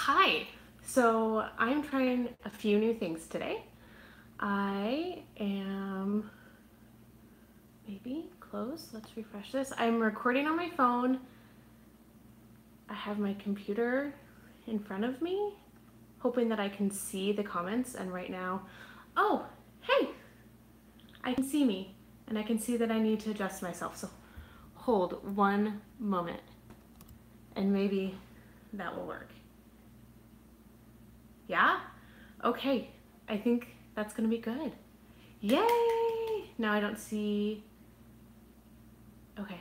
Hi, so I'm trying a few new things today. I am maybe close. Let's refresh this. I'm recording on my phone. I have my computer in front of me, hoping that I can see the comments. And right now, oh, hey, I can see me and I can see that I need to adjust myself. So hold one moment and maybe that will work. Yeah? Okay, I think that's gonna be good. Yay! Now I don't see... Okay.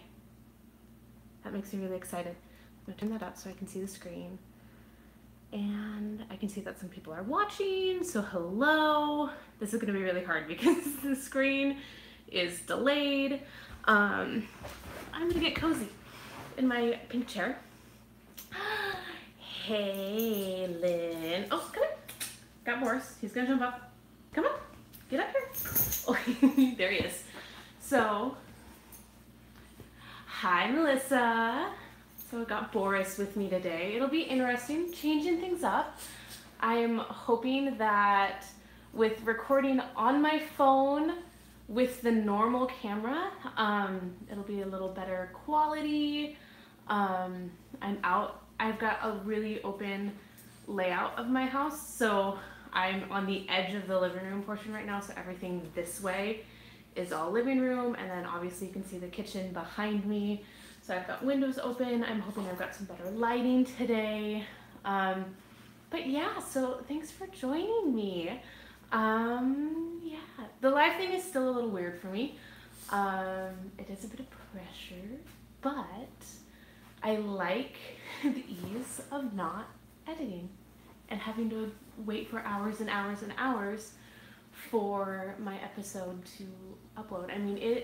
That makes me really excited. I'm gonna turn that up so I can see the screen. And I can see that some people are watching, so hello. This is gonna be really hard because the screen is delayed. I'm gonna get cozy in my pink chair. Hey, Lynn. Oh, come on. Got Boris. He's gonna jump up. Come on. Get up here. Oh, there he is. So, hi, Melissa. So I got Boris with me today. It'll be interesting, changing things up. I'm hoping that with recording on my phone with the normal camera, it'll be a little better quality. I've got a really open layout of my house, so I'm on the edge of the living room portion right now, so everything this way is all living room, and then obviously you can see the kitchen behind me. So I've got windows open. I'm hoping I've got some better lighting today. But yeah, so thanks for joining me. Yeah, the live thing is still a little weird for me. It is a bit of pressure, but I like the ease of not editing and having to wait for hours and hours and hours for my episode to upload. I mean,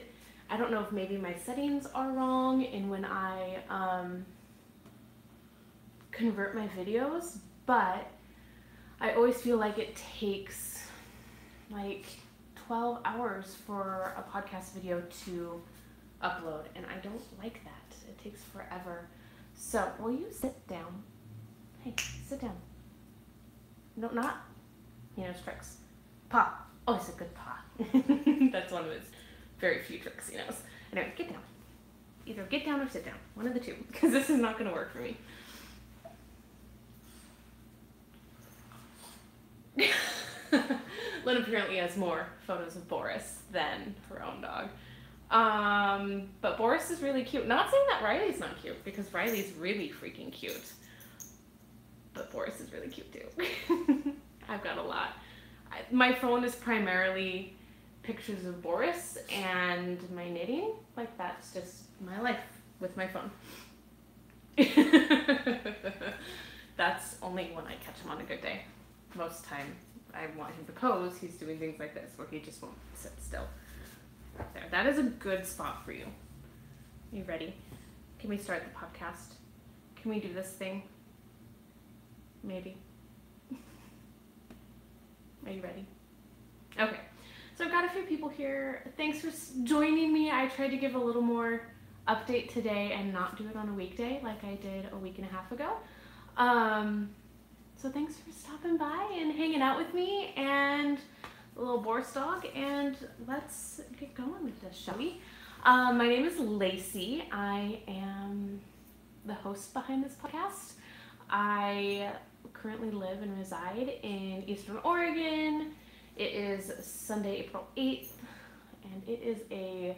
I don't know if maybe my settings are wrong in when I convert my videos, but I always feel like it takes like 12 hours for a podcast video to upload, and I don't like that. It takes forever. So, will you sit down? Hey, sit down. No, not, tricks. Paw. Oh, it's a good paw. That's one of his very few tricks he knows. Anyway, get down. Either get down or sit down. One of the two, because this is not going to work for me. Lynn apparently has more photos of Boris than her own dog. But Boris is really cute. Not saying that Riley's not cute, because Riley's really freaking cute. But Boris is really cute too. I've got a lot. My phone is primarily pictures of Boris and my knitting. Like, that's just my life with my phone. That's only when I catch him on a good day. Most time I want him to pose, he's doing things like this where he just won't sit still. There, that is a good spot for you. You ready? Can we start the podcast? Can we do this thing? Maybe. Are you ready? Okay, so I've got a few people here. Thanks for joining me. I tried to give a little more update today and not do it on a weekday like I did a week and a half ago. So thanks for stopping by and hanging out with me and the little Boris dog, and let's get going with this, shall we? My name is Lacey. I am the host behind this podcast. I currently live and reside in Eastern Oregon. It is Sunday, April 8th, and it is a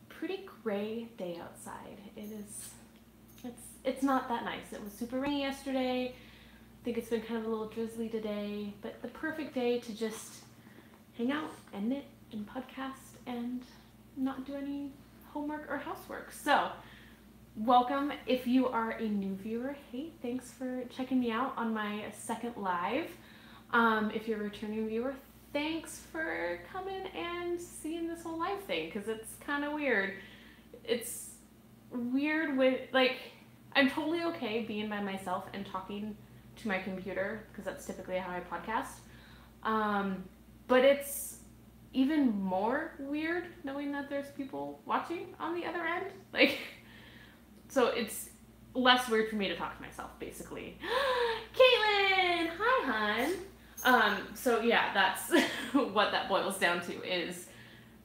pretty gray day outside. It's not that nice. It was super rainy yesterday. I think it's been kind of a little drizzly today, but the perfect day to just hang out and knit and podcast and not do any homework or housework. So, welcome. If you are a new viewer, hey, thanks for checking me out on my second live. If you're a returning viewer, thanks for coming and seeing this whole live thing, because it's kind of weird. It's weird with, like, I'm totally okay being by myself and talking to my computer, because that's typically how I podcast. But it's even more weird knowing that there's people watching on the other end. Like, so it's less weird for me to talk to myself, basically. Caitlin! Hi, hun! So yeah, that's what that boils down to, is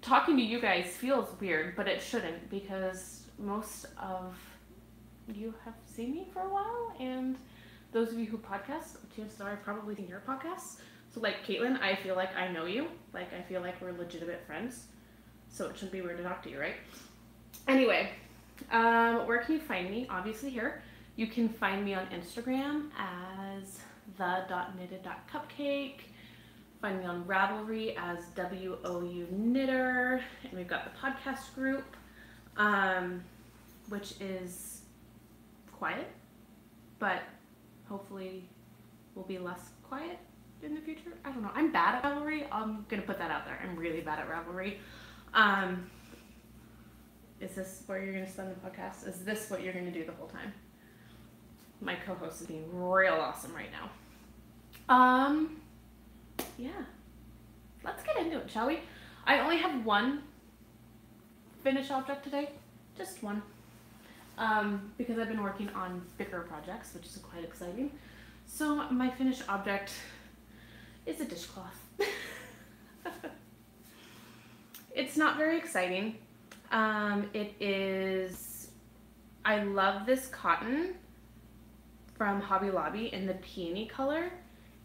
talking to you guys feels weird, but it shouldn't, because most of you have seen me for a while, and those of you who podcast, chances are I've probably seen your podcasts. So like Caitlin, I feel like I know you. Like I feel like we're legitimate friends. So it shouldn't be weird to talk to you, right? Anyway, where can you find me? Obviously here. You can find me on Instagram as the.knitted.cupcake. Find me on Ravelry as WOU Knitter. And we've got the podcast group, which is quiet, but hopefully will be less quiet in the future. I don't know. I'm bad at Ravelry. I'm going to put that out there. I'm really bad at Ravelry. Is this where you're going to spend the podcast? Is this what you're going to do the whole time? My co-host is being real awesome right now. Yeah. Let's get into it, shall we? I only have one finished object today. Just one. Because I've been working on bigger projects, which is quite exciting. So my finished object is a dishcloth. It's not very exciting. It is, I love this cotton from Hobby Lobby in the peony color,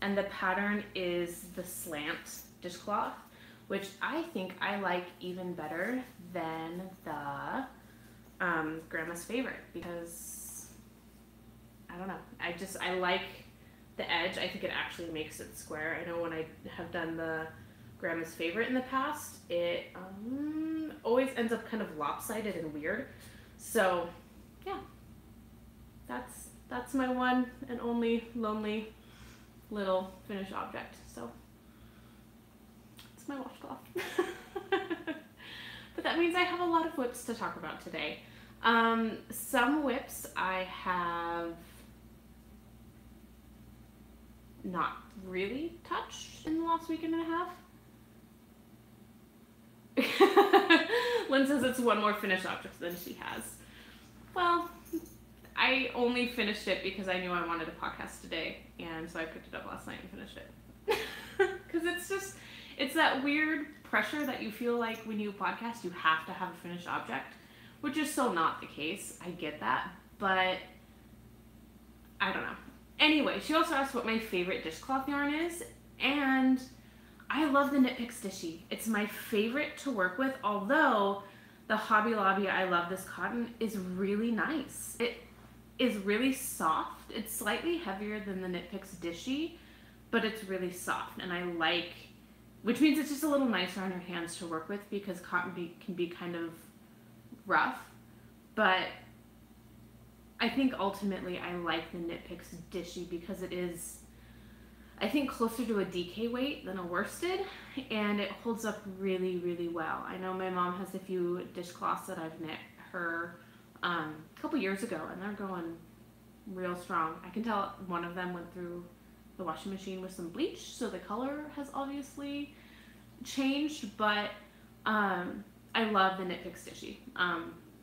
and the pattern is the slant dishcloth, which I think I like even better than the Grandma's Favorite, because I don't know, I like the edge. I think it actually makes it square. I know when I have done the Grandma's Favorite in the past, it always ends up kind of lopsided and weird. So yeah, that's my one and only lonely little finished object. So it's my washcloth. But that means I have a lot of whips to talk about today. Some whips I have not really touched in the last week and a half. Lynn says it's one more finished object than she has. Well, I only finished it because I knew I wanted a podcast today, and so I picked it up last night and finished it. Because it's that weird pressure that you feel like when you podcast you have to have a finished object, which is so not the case. I get that, but I don't know. Anyway, she also asked what my favorite dishcloth yarn is, and I love the Knit Picks Dishy. It's my favorite to work with, although the Hobby Lobby I Love This Cotton is really nice. It is really soft. It's slightly heavier than the Knit Picks Dishy, but it's really soft, and I like, which means it's just a little nicer on your hands to work with, because cotton can be kind of rough, but I think ultimately I like the Knit Picks Dishy because it is, I think, closer to a DK weight than a worsted, and it holds up really, really well. I know my mom has a few dishcloths that I've knit her a couple years ago, and they're going real strong. I can tell one of them went through the washing machine with some bleach, so the color has obviously changed, but I love the Knit Picks Dishy.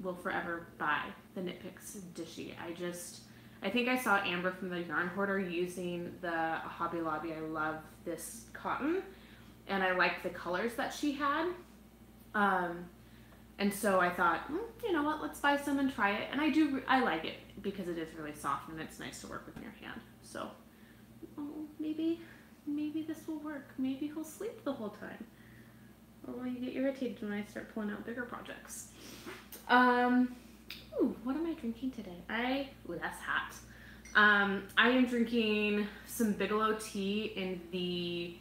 Will forever buy the Knit Picks Dishy. I think I saw Amber from the Yarn Hoarder using the Hobby Lobby I Love This Cotton, and I liked the colors that she had. And so I thought, you know what, let's buy some and try it. And I like it because it is really soft and it's nice to work with in your hand. So maybe this will work. Maybe he'll sleep the whole time. Or will you get irritated when I start pulling out bigger projects? What am I drinking today? That's hot. I am drinking some Bigelow tea in the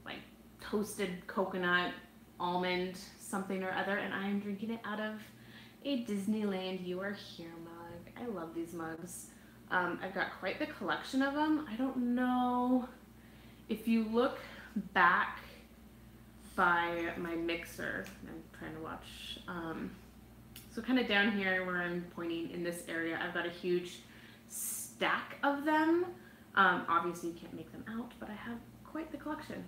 like toasted coconut almond something or other, and I am drinking it out of a Disneyland You Are Here mug. I love these mugs. I've got quite the collection of them. I don't know if you look back by my mixer. I'm trying to watch. So kind of down here where I'm pointing in this area, I've got a huge stack of them. Obviously you can't make them out, but I have quite the collection.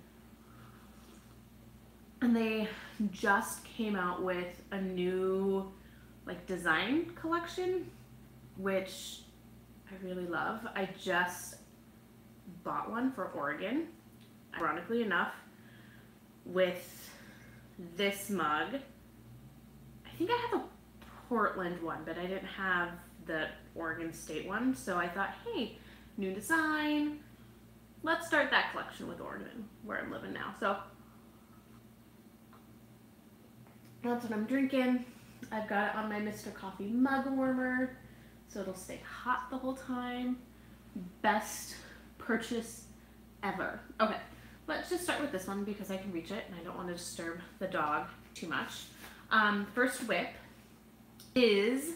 And they just came out with a new like design collection, which I really love. I just bought one for Oregon, ironically enough, with this mug. I think I have a Portland one, but I didn't have the Oregon State one, so I thought, hey, new design, let's start that collection with Oregon, where I'm living now. So that's what I'm drinking. I've got it on my Mr. Coffee mug warmer, so it'll stay hot the whole time. Best purchase ever. Okay, let's just start with this one because I can reach it and I don't want to disturb the dog too much. First whip is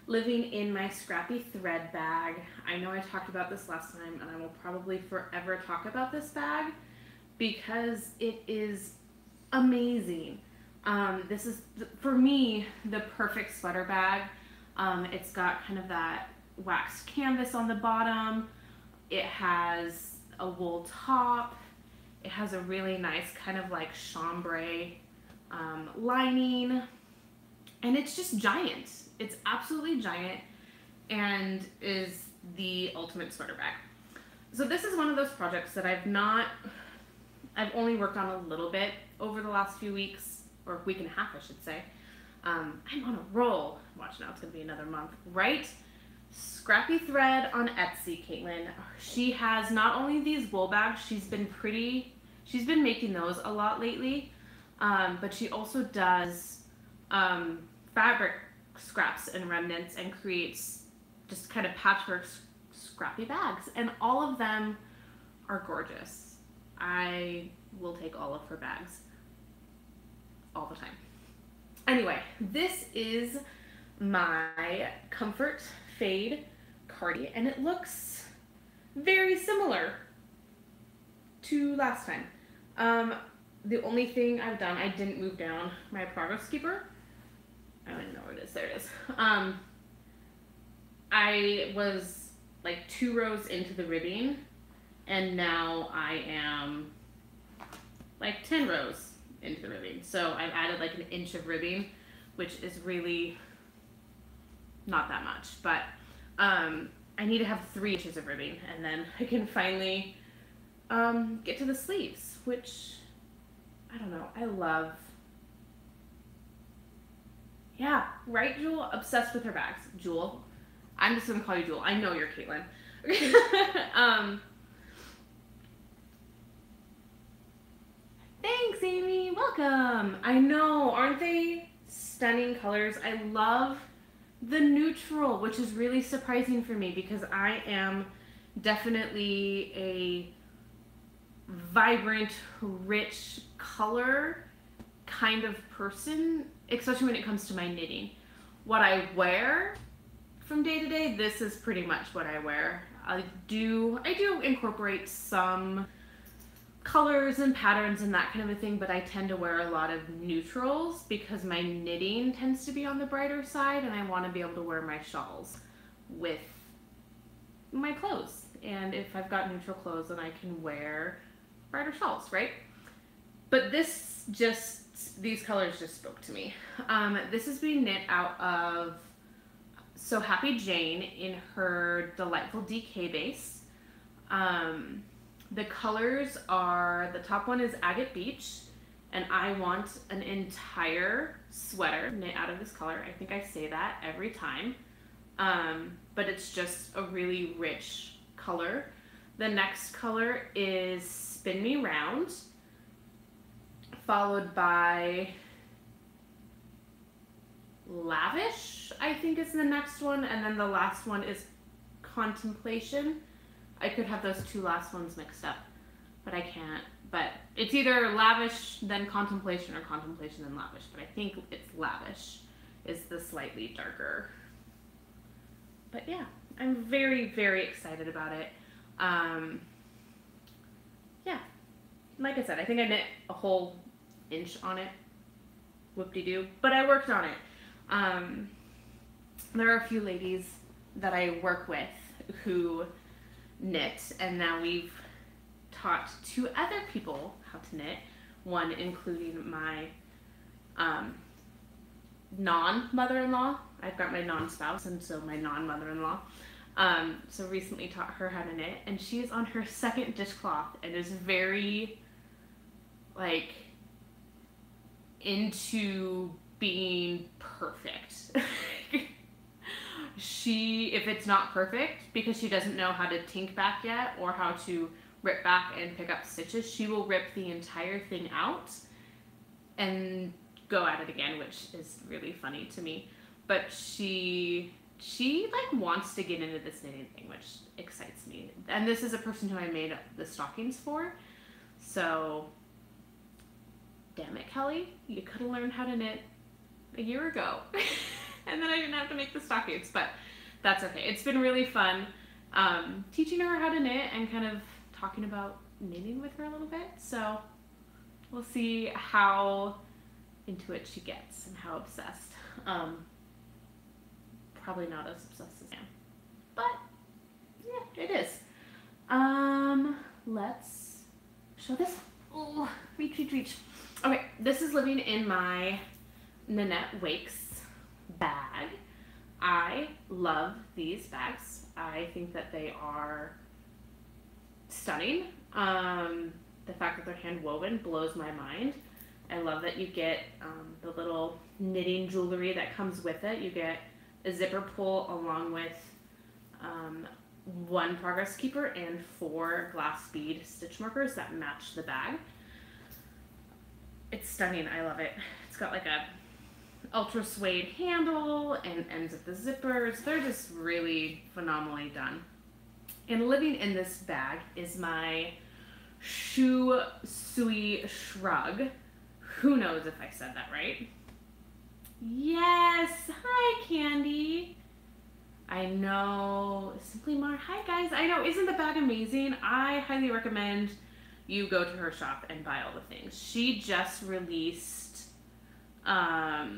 living in my scrappy thread bag. I know I talked about this last time and I will probably forever talk about this bag because it is amazing. This is, for me, the perfect sweater bag. It's got kind of that waxed canvas on the bottom. It has a wool top. It has a really nice kind of like chambray lining. And it's just giant. It's absolutely giant and is the ultimate sweater bag. So this is one of those projects that I've only worked on a little bit over the last few weeks, or week and a half, I should say. I'm on a roll. Watch now, it's gonna be another month, right? Scrappy Thread on Etsy, Caitlin. She has not only these wool bags, she's been making those a lot lately, but she also does fabric scraps and remnants and creates just kind of patchwork scrappy bags, and all of them are gorgeous. I will take all of her bags all the time. Anyway, this is my Comfort Fade cardi, and it looks very similar to last time. The only thing I've done, I didn't move down my progress keeper. I don't even know where it is. There it is. I was like 2 rows into the ribbing, and now I am like 10 rows into the ribbing. So I've added like 1 inch of ribbing, which is really not that much, but I need to have 3 inches of ribbing, and then I can finally get to the sleeves, which I don't know, I love. Yeah, right, Jewel? Obsessed with her bags. Jewel. I'm just gonna call you Jewel. I know you're Caitlin. Thanks, Amy. Welcome. I know, aren't they stunning colors? I love the neutral, which is really surprising for me because I am definitely a vibrant, rich color kind of person, especially when it comes to my knitting. What I wear from day to day, this is pretty much what I wear. I do incorporate some colors and patterns and that kind of a thing, but I tend to wear a lot of neutrals because my knitting tends to be on the brighter side, and I want to be able to wear my shawls with my clothes. And if I've got neutral clothes, then I can wear brighter shawls, right? But these colors just spoke to me. This is being knit out of So Happy Jane in her Delightful DK base. The colors are, the top one is Agate Beach, and I want an entire sweater knit out of this color. I think I say that every time, but it's just a really rich color. The next color is Spin Me Round, followed by Lavish, I think is the next one, and then the last one is Contemplation. I could have those 2 last ones mixed up, but I can't. But it's either Lavish then Contemplation or Contemplation then Lavish, but I think it's Lavish is the slightly darker. But yeah, I'm very, very excited about it. Yeah, like I said, I think I knit a whole inch on it, whoop-de-doo, but I worked on it. There are a few ladies that I work with who knit, and now we've taught 2 other people how to knit, one including my non-mother-in-law. I've got my non-spouse, and so my non-mother-in-law. So recently taught her how to knit, and she is on her second dishcloth and is very like into being perfect. If it's not perfect, because she doesn't know how to tink back yet or how to rip back and pick up stitches, she will rip the entire thing out and go at it again, which is really funny to me. But she like wants to get into this knitting thing, which excites me. And this is a person who I made the stockings for. So, damn it, Kelly, you could have learned how to knit a year ago. And then I didn't have to make the stockings, but that's okay. It's been really fun teaching her how to knit and kind of talking about knitting with her a little bit. So we'll see how into it she gets and how obsessed. Probably not as obsessed as I am, but yeah, it is. Let's show this. Oh, reach. Okay, this is living in my Nanette Wakes bag. I love these bags. I think that they are stunning. The fact that they're hand woven blows my mind. I love that you get the little knitting jewelry that comes with it. You get a zipper pull along with one progress keeper and 4 glass bead stitch markers that match the bag. It's stunning. I love it. It's got like a ultra suede handle and ends at the zippers. They're just really phenomenally done. And living in this bag is my Shu Sui Shrug. Who knows if I said that right? Yes! Hi, Candy! I know. Simply Mar. Hi, guys. I know. Isn't the bag amazing? I highly recommend you go to her shop and buy all the things. She just released a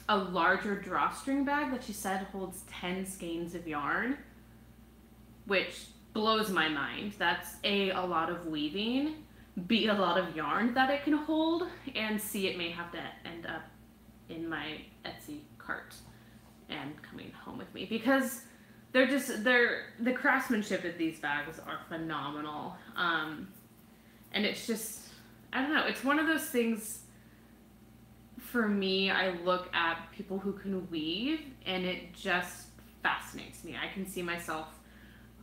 larger drawstring bag that she said holds 10 skeins of yarn, which blows my mind. That's a lot of weaving, B, a lot of yarn that it can hold, and C, it may have to end up in my Etsy cart and coming home with me, because the craftsmanship of these bags are phenomenal. And it's just, I don't know, it's one of those things. For me, I look at people who can weave and it just fascinates me. I can see myself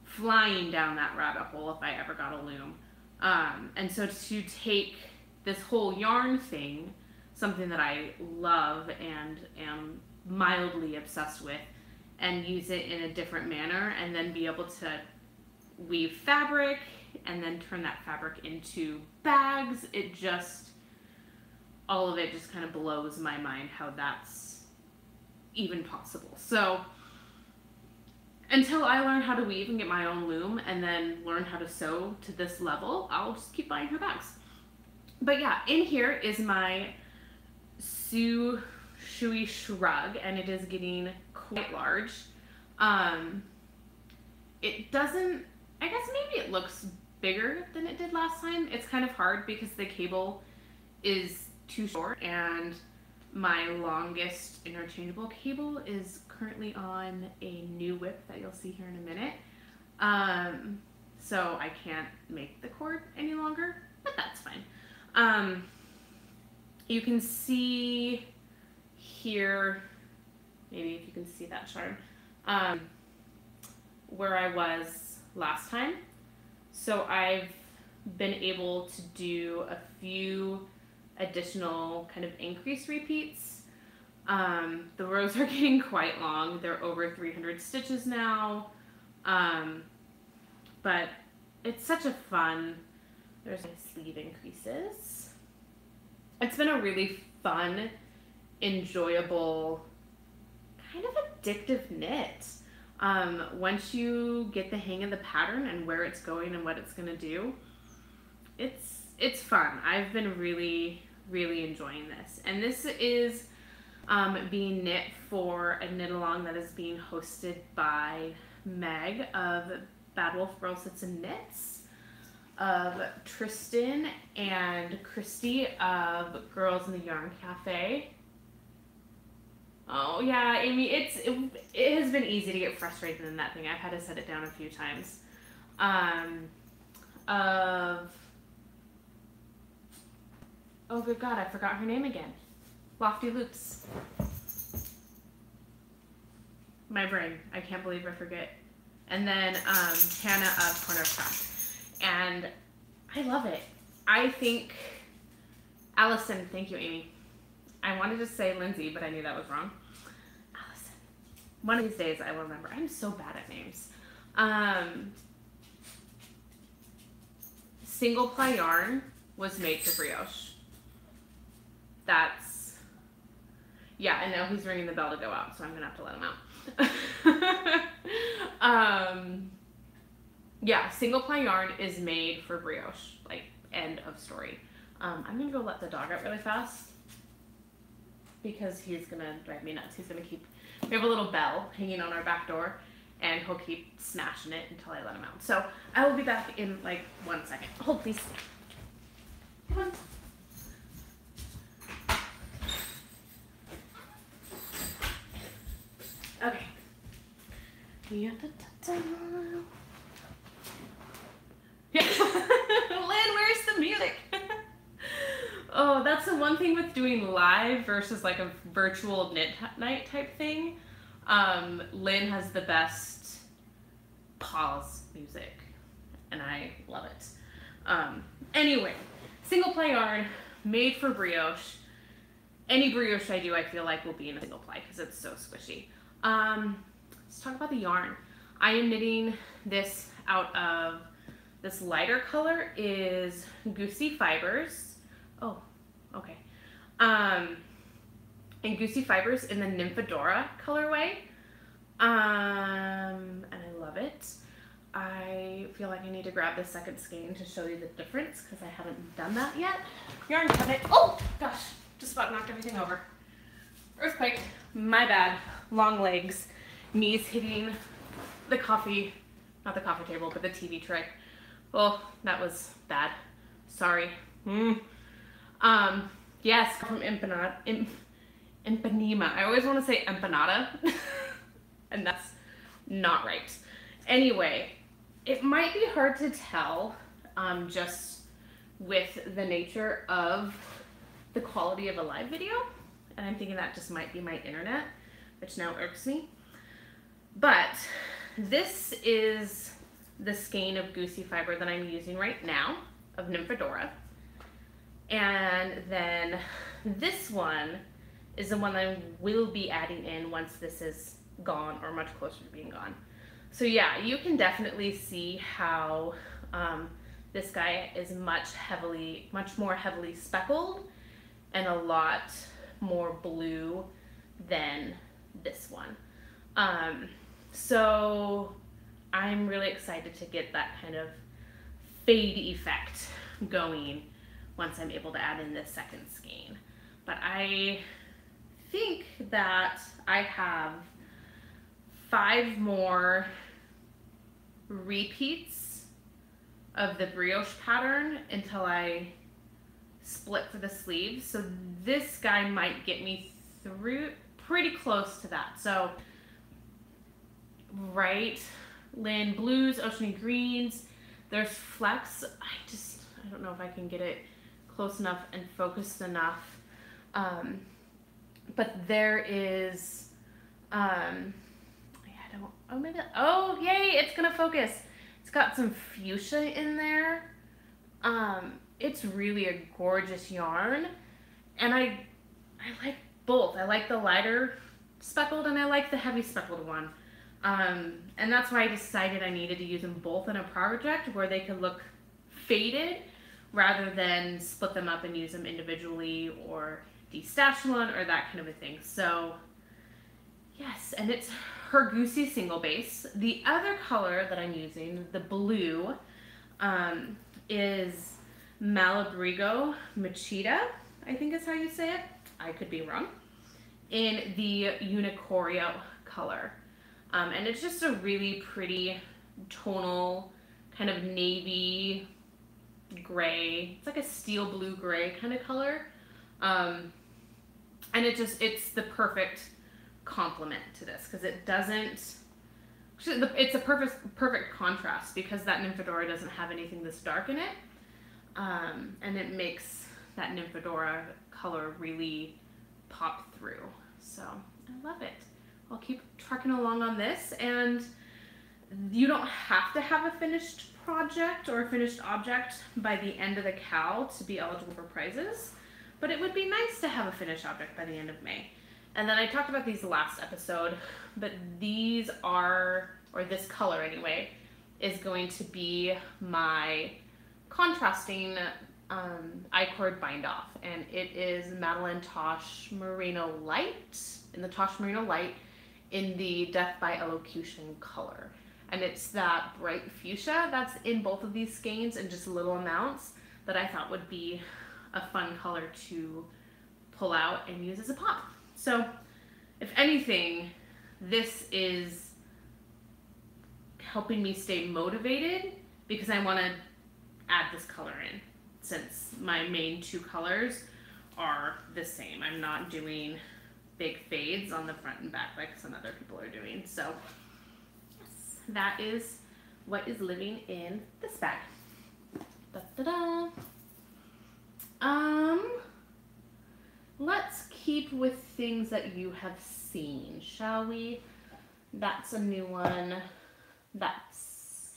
flying down that rabbit hole if I ever got a loom. And so to take this whole yarn thing, something that I love and am mildly obsessed with, and use it in a different manner, and then be able to weave fabric and then turn that fabric into bags, it just, all of it just kind of blows my mind how that's even possible. So until I learn how to weave and get my own loom and then learn how to sew to this level, I'll just keep buying her bags. But yeah, in here is my Shui Shrug, and it is getting quite large. It doesn't, I guess maybe it looks bigger than it did last time. It's kind of hard because the cable is too short and my longest interchangeable cable is currently on a new whip that you'll see here in a minute. So I can't make the cord any longer, but that's fine. You can see here, maybe if you can see that charm, where I was last time. So I've been able to do a few additional kind of increased repeats. The rows are getting quite long. They're over 300 stitches now. But it's such a fun, there's my sleeve increases. It's been a really fun, enjoyable, kind of addictive knit. Once you get the hang of the pattern and where it's going and what it's gonna do, it's fun. I've been really enjoying this. And this is being knit for a knit along that is being hosted by Meg of Bad Wolf Girl Sits and Knits, of Tristan and Christy of Girls in the Yarn Cafe. Oh yeah, Amy, it has been easy to get frustrated in that thing. I've had to set it down a few times. Of oh good God, I forgot her name again. Lofty Loops. My brain, I can't believe I forget. And then Hannah of Corner of Craft, and I love it. I think Allison, thank you, Amy. I wanted to say Lindsay, but I knew that was wrong. Allison. One of these days I will remember. I'm so bad at names. Single ply yarn was made for brioche. That's, yeah, and now he's ringing the bell to go out, so I'm gonna have to let him out. Yeah, single ply yarn is made for brioche, like end of story. I'm gonna go let the dog out really fast because he's gonna drive me nuts. He's gonna keep, we have a little bell hanging on our back door and he'll keep smashing it until I let him out. So I will be back in like 1 second. Hold please. Come on. Okay. Yeah. Lynn, where's the music? Oh, that's the one thing with doing live versus like a virtual knit night type thing. Lynn has the best pause music, and I love it. Anyway, single ply yarn made for brioche. Any brioche I do, I feel like will be in a single ply because it's so squishy. Let's talk about the yarn. I am knitting this out of, this lighter color is Goosey Fibers. Oh, okay. And Goosey Fibers in the Nymphadora colorway. And I love it. I feel like I need to grab the second skein to show you the difference because I haven't done that yet. Yarn cut. Oh gosh, just about knocked everything over. Earthquake, my bad. Long legs, knees hitting the coffee, not the coffee table, but the TV tray. Oh, that was bad. Sorry. Yes, from Empanema. I always want to say empanada, and that's not right. Anyway, it might be hard to tell just with the nature of the quality of a live video, and I'm thinking that just might be my internet, which now irks me. But this is the skein of Goosey Fiber that I'm using right now of Nymphadora. And then this one is the one that I will be adding in once this is gone or much closer to being gone. So yeah, you can definitely see how this guy is much more heavily speckled and a lot more blue than this one. So I'm really excited to get that kind of fade effect going once I'm able to add in this second skein. But I think that I have 5 more repeats of the brioche pattern until I split for the sleeves. So this guy might get me through pretty close to that. So right, Lynn, blues, oceany greens, there's flecks. I don't know if I can get it close enough and focused enough. But there is, oh yay, it's gonna focus. It's got some fuchsia in there. It's really a gorgeous yarn. And I like both. I like the lighter speckled and I like the heavy speckled one. And that's why I decided I needed to use them both in a project where they could look faded rather than split them up and use them individually or destash one or that kind of a thing. So yes, and it's her Goosey single base. The other color that I'm using, the blue, is Malabrigo Machida, I think is how you say it. I could be wrong. In the Unicorio color. And it's just a really pretty tonal kind of navy gray. It's like a steel blue gray kind of color. And it's the perfect complement to this because it doesn't, it's a perfect contrast because that Nymphadora doesn't have anything this dark in it. And it makes that Nymphadora color really pop through. So I love it. I'll keep trucking along on this, and you don't have to have a finished project or a finished object by the end of the cal to be eligible for prizes, but it would be nice to have a finished object by the end of May. And then I talked about these last episode, but these are, or this color anyway, is going to be my contrasting I-cord bind off, and it is Madeline Tosh Merino Light, in the Tosh Merino Light, in the Death by Elocution color. And it's that bright fuchsia that's in both of these skeins in just little amounts that I thought would be a fun color to pull out and use as a pop. So if anything, this is helping me stay motivated because I want to add this color in, since my main two colors are the same. I'm not doing big fades on the front and back like some other people are doing. So yes, that is what is living in this bag. Da-da-da. Let's keep with things that you have seen, shall we? That's a new one. That's,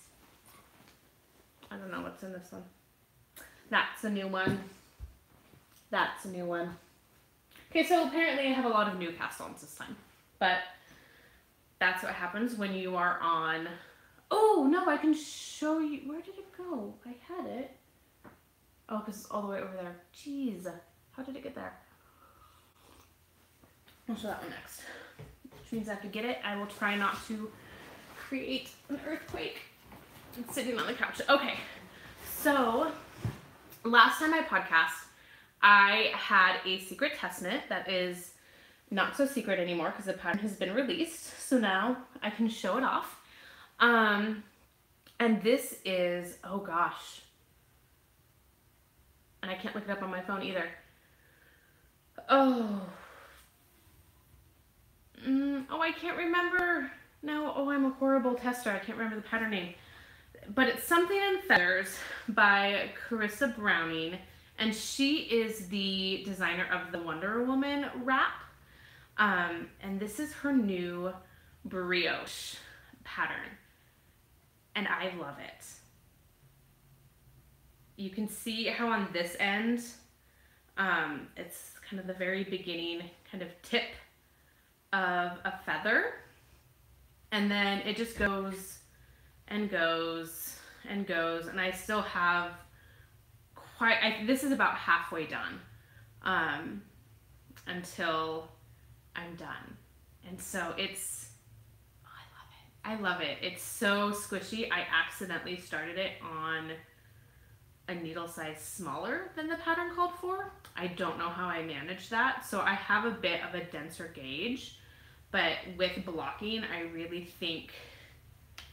I don't know what's in this one. That's a new one. That's a new one. Okay, so apparently I have a lot of new cast-ons this time, but that's what happens when you are on. Oh, no, I can show you. Where did it go? I had it. Oh, because it's all the way over there. Jeez, how did it get there? I'll show that one next, which means I have to get it. I will try not to create an earthquake. It's sitting on the couch. Okay, so last time I podcast, I had a secret test knit that is not so secret anymore because the pattern has been released. So now I can show it off. And this is, oh gosh. And I can't look it up on my phone either. Oh. Oh, I can't remember. No, oh, I'm a horrible tester. I can't remember the pattern name. But it's Something in Feathers by Carissa Browning. And she is the designer of the Wonder Woman wrap. And this is her new brioche pattern. And I love it. You can see how on this end, it's kind of the very beginning kind of tip of a feather. And then it just goes and goes and goes. And I still have this is about halfway done until I'm done. And so it's, oh, I love it. It's so squishy. I accidentally started it on a needle size smaller than the pattern called for. I don't know how I managed that. So I have a bit of a denser gauge, but with blocking, I really think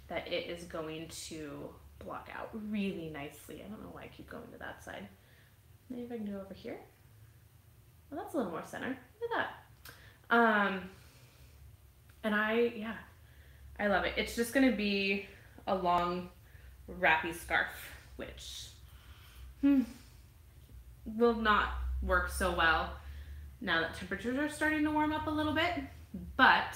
that it is going to block out really nicely. I don't know why I keep going to that side. Maybe if I can do it over here. Well, that's a little more center. Look at that. And I love it. It's just gonna be a long wrappy scarf, which will not work so well now that temperatures are starting to warm up a little bit, but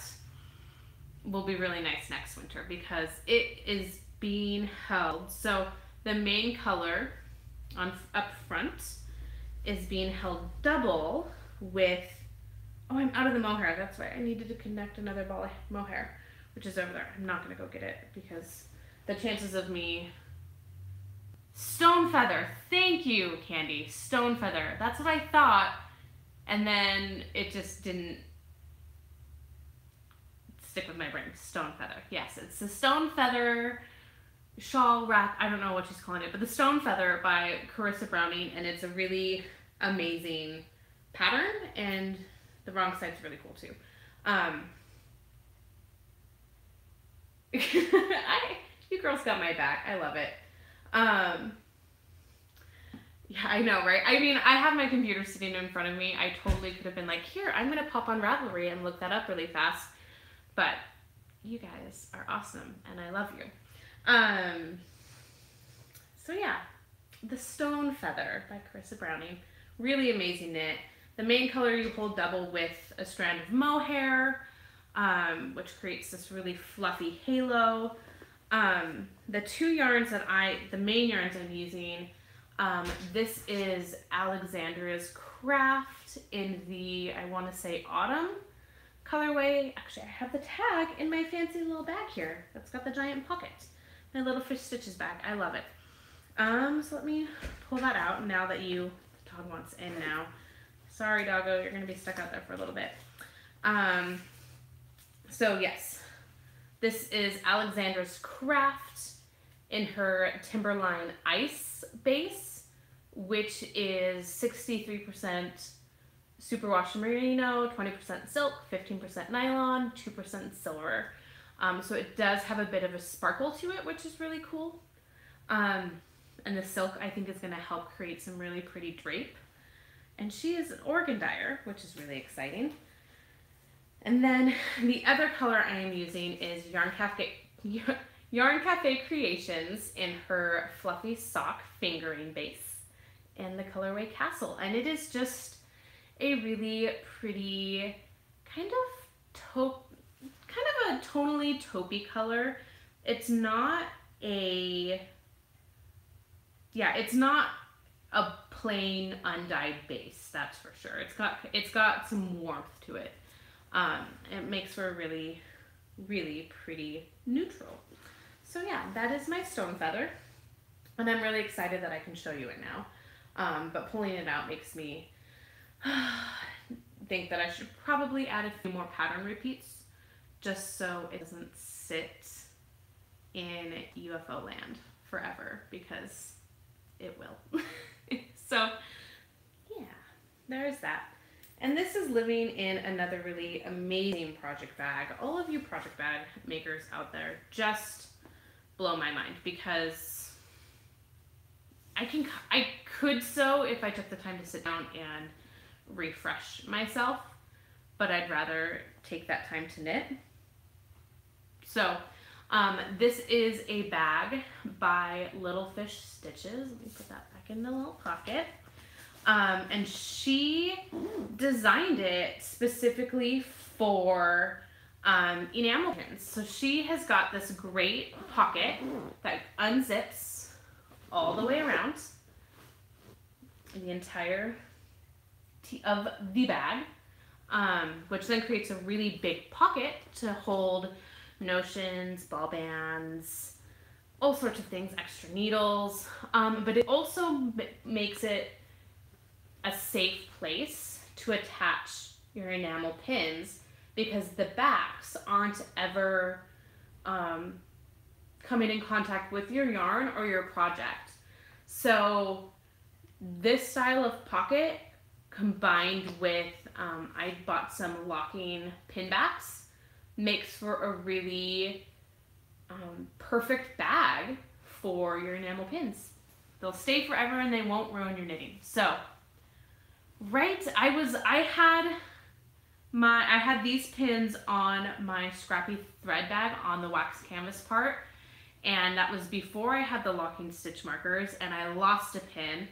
will be really nice next winter because it is being held. So the main color up front is being held double with, oh, I'm out of the mohair. That's right. I needed to connect another ball of mohair, which is over there. I'm not going to go get it because the chances of me, stone feather. Thank you, Candy. Stone feather. That's what I thought. And then it just didn't stick with my brain. Stone feather. Yes, it's the stone feather shawl wrap. I don't know what she's calling it, but the stone feather by Carissa Browning, and it's a really amazing pattern, and the wrong side's really cool too. You girls got my back. I love it. Yeah, I know, right? I mean, I have my computer sitting in front of me. I totally could have been like, here, I'm going to pop on Ravelry and look that up really fast. But you guys are awesome, and I love you. So yeah, the Stone Feather by Carissa Browning. Really amazing knit. The main color you pull double with a strand of mohair, which creates this really fluffy halo. The the main yarns I'm using, this is Alexandra's Craft in the, I want to say, autumn colorway. Actually, I have the tag in my fancy little bag here. That's got the giant pocket. My little fish stitches bag. I love it. So let me pull that out now that the dog wants in now. Sorry, doggo, you're gonna be stuck out there for a little bit. So yes, this is Alexandra's Craft in her Timberline Ice base, which is 63% superwash merino, 20% silk, 15% nylon, 2% silver. So it does have a bit of a sparkle to it, which is really cool. And the silk, I think, is going to help create some really pretty drape. And she is an organ dyer, which is really exciting. And then the other color I am using is Yarn Cafe Creations in her Fluffy Sock Fingering base in the colorway Castle. And it is just a really pretty kind of a tonally taupey color. It's not a plain undyed base, that's for sure. It's got some warmth to it. It makes for a really, really pretty neutral. So yeah, that is my Stone Feather, and I'm really excited that I can show you it now. But pulling it out makes me think that I should probably add a few more pattern repeats just so it doesn't sit in UFO land forever, because it will. So yeah, there's that. And this is living in another really amazing project bag. All of you project bag makers out there just blow my mind, because I could sew if I took the time to sit down and refresh myself, but I'd rather take that time to knit. So this is a bag by Little Fish Stitches. Let me put that back in the little pocket. And she designed it specifically for enamel pins. So she has got this great pocket that unzips all the way around the entire of the bag, which then creates a really big pocket to hold notions, ball bands, all sorts of things, extra needles, but it also makes it a safe place to attach your enamel pins, because the backs aren't ever coming in contact with your yarn or your project. So this style of pocket, combined with, I bought some locking pin backs, makes for a really perfect bag for your enamel pins. They'll stay forever and they won't ruin your knitting. So, I had these pins on my scrappy thread bag on the wax canvas part, and that was before I had the locking stitch markers, and I lost a pin,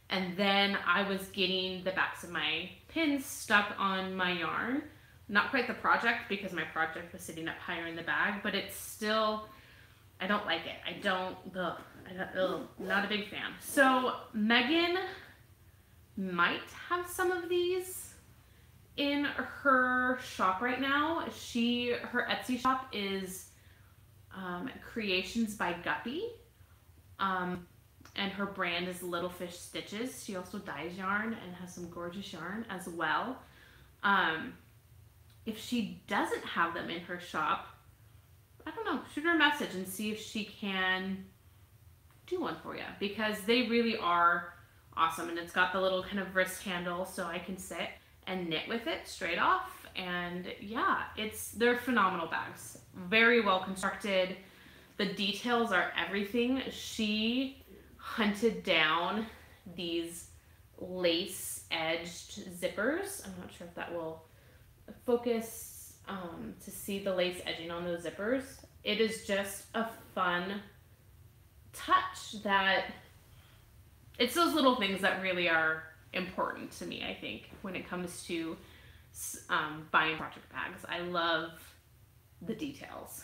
and then I was getting the backs of my pins stuck on my yarn. Not quite the project, because my project was sitting up higher in the bag, but it's still, I don't like it. Not a big fan. So Megan might have some of these in her shop right now. Her Etsy shop is Creations by Guppy, and her brand is Little Fish Stitches. She also dyes yarn and has some gorgeous yarn as well. If she doesn't have them in her shop, I don't know, shoot her a message and see if she can do one for you, because they really are awesome. And it's got the little kind of wrist handle, so I can sit and knit with it straight off. And yeah, they're phenomenal bags. Very well constructed. The details are everything. She hunted down these lace edged zippers. I'm not sure if that will focus to see the lace edging on those zippers. It is just a fun touch that it's those little things that really are important to me, I think, when it comes to buying project bags. I love the details.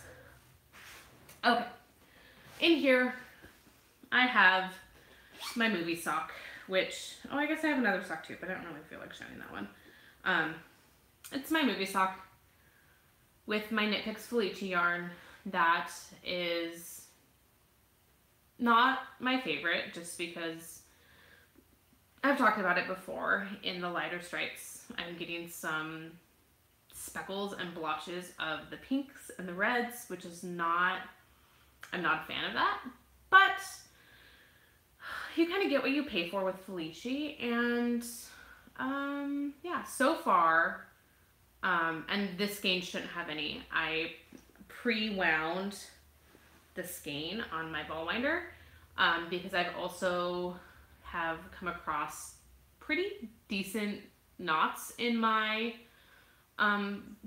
Okay, in here I have my movie sock, which, oh, I guess I have another sock too, but I don't really feel like showing that one. It's my movie sock with my Knit Picks Felice yarn. That is not my favorite, just because I've talked about it before. In the lighter stripes, I'm getting some speckles and blotches of the pinks and the reds, which is not, I'm not a fan of that, but you kind of get what you pay for with Felice, and yeah, so far, and this skein shouldn't have any. I pre-wound the skein on my ball winder because I've also have come across pretty decent knots in my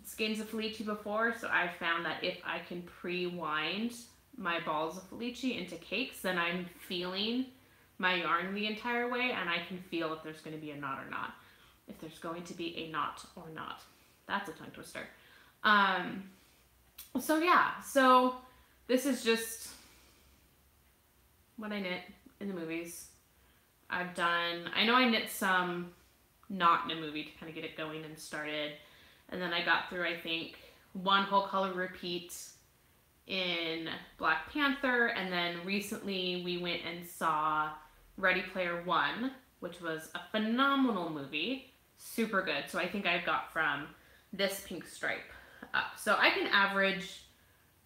skeins of Felice before, so I found that if I can pre-wind my balls of Felice into cakes, then I'm feeling my yarn the entire way, and I can feel if there's going to be a knot or not. If there's going to be a knot or not. That's a tongue twister. So yeah, so this is just what I knit in the movies. I know I knit some not in a movie to kind of get it going and started. And then I got through, I think, one whole color repeat in Black Panther. And then recently we went and saw Ready Player One, which was a phenomenal movie. Super good. So I think I've got from this pink stripe up. So I can average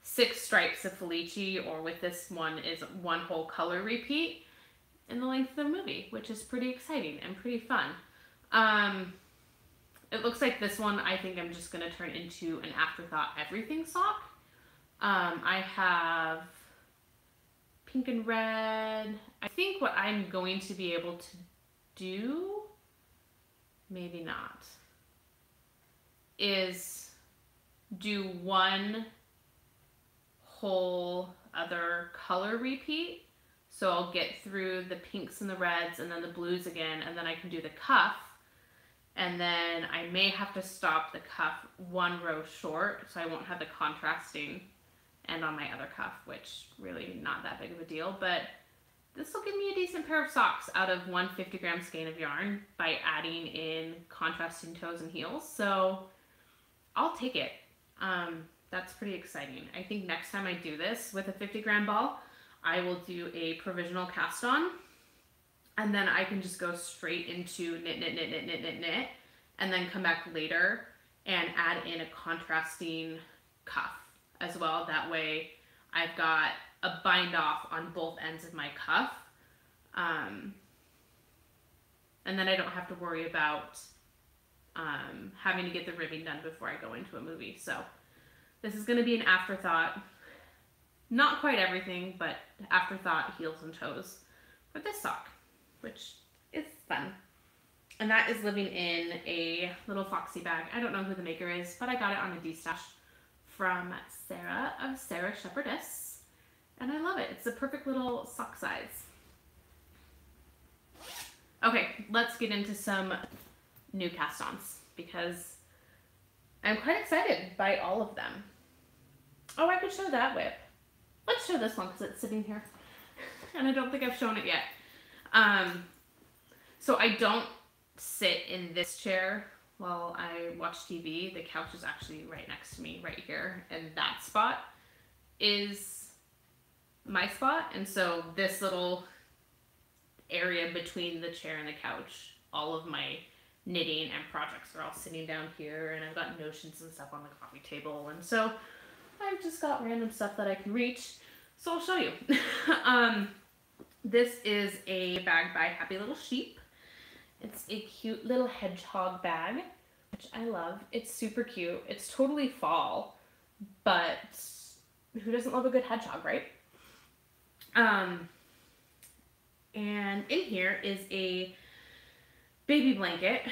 6 stripes of Felice, or with this one is one whole color repeat in the length of the movie, which is pretty exciting and pretty fun. It looks like this one I think I'm just going to turn into an afterthought everything sock. I have pink and red. I think what I'm going to be able to do, maybe not, is do one whole other color repeat. So I'll get through the pinks and the reds and then the blues again, and then I can do the cuff. And then I may have to stop the cuff one row short, so I won't have the contrasting end on my other cuff, which really not that big of a deal. But this will give me a decent pair of socks out of 150 gram skein of yarn by adding in contrasting toes and heels. So I'll take it. That's pretty exciting. I think next time I do this with a 50 gram ball, I will do a provisional cast on, and then I can just go straight into knit, knit, knit, knit, knit, knit, knit, and then come back later and add in a contrasting cuff as well. That way I've got a bind off on both ends of my cuff. And then I don't have to worry about having to get the ribbing done before I go into a movie. So this is going to be an afterthought. Not quite everything, but afterthought heels and toes for this sock, which is fun. And that is living in a little foxy bag. I don't know who the maker is, but I got it on a D-stash from Sarah of Sarah Shepherdess. And I love it. It's the perfect little sock size. Okay, let's get into some new cast-ons because I'm quite excited by all of them. Oh, I could show that whip. Let's show this one because it's sitting here. And I don't think I've shown it yet. So I don't sit in this chair while I watch TV. The couch is actually right next to me, right here. And that spot is my spot. And so this little area between the chair and the couch, all of my knitting and projects are all sitting down here. And I've got notions and stuff on the coffee table. And so I've just got random stuff that I can reach. So I'll show you. This is a bag by Happy Little Sheep. It's a cute little hedgehog bag, which I love. It's super cute. It's totally fall, but who doesn't love a good hedgehog, right? And in here is a baby blanket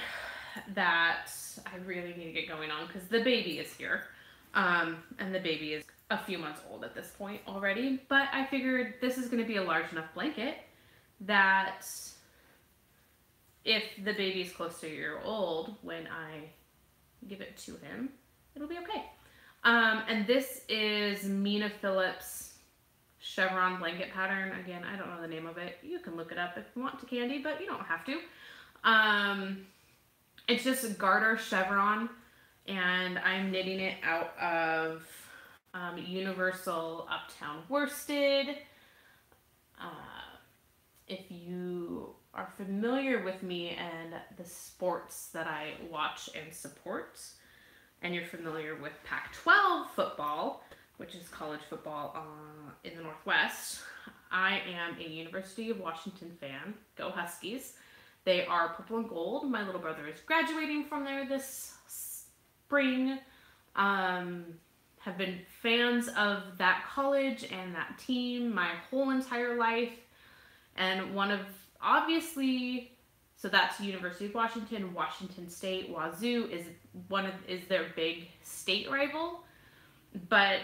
that I really need to get going on because the baby is here. And the baby is a few months old at this point already. But I figured this is going to be a large enough blanket that if the baby is close to a year old when I give it to him, it'll be okay. And this is Mina Phillips' chevron blanket pattern. Again, I don't know the name of it. You can look it up if you want to, Candy, but you don't have to. It's just a garter chevron, and I'm knitting it out of Universal Uptown Worsted. If you are familiar with me and the sports that I watch and support, and you're familiar with Pac-12 football, which is college football in the Northwest, I am a University of Washington fan. Go Huskies. They are purple and gold. My little brother is graduating from there this spring. Have been fans of that college and that team my whole entire life. And one of, obviously, so that's University of Washington, Washington State, Wazoo is their big state rival. But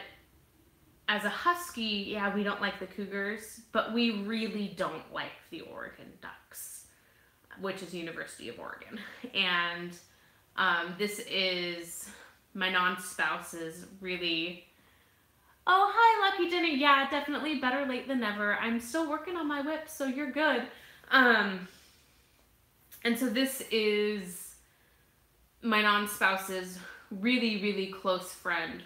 as a Husky, yeah, we don't like the Cougars, but we really don't like the Oregon Ducks, which is University of Oregon. And this is my non-spouse's really, oh, hi, Lucky Dinner. Yeah, definitely better late than never. I'm still working on my whip, so you're good. And so this is my non-spouse's really, really close friend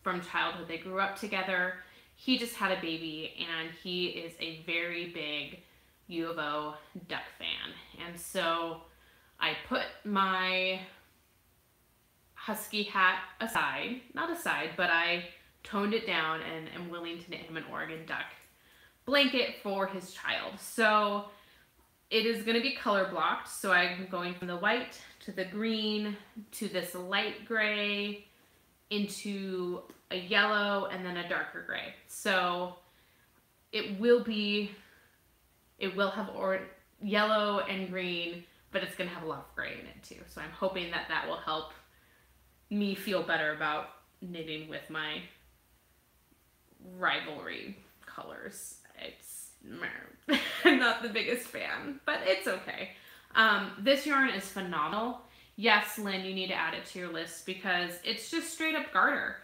from childhood. They grew up together. He just had a baby, and he is a very big U of O Duck fan. And so I put my Husky hat aside, not aside, but I toned it down and am willing to knit him an Oregon Duck blanket for his child. So it is going to be color blocked. So I'm going from the white to the green to this light gray into a yellow and then a darker gray. So it will have yellow and green, but it's going to have a lot of gray in it too. So I'm hoping that that will help me feel better about knitting with my rivalry colors. I'm not the biggest fan, but it's okay. This yarn is phenomenal. Yes, Lynn, you need to add it to your list because it's just straight up garter.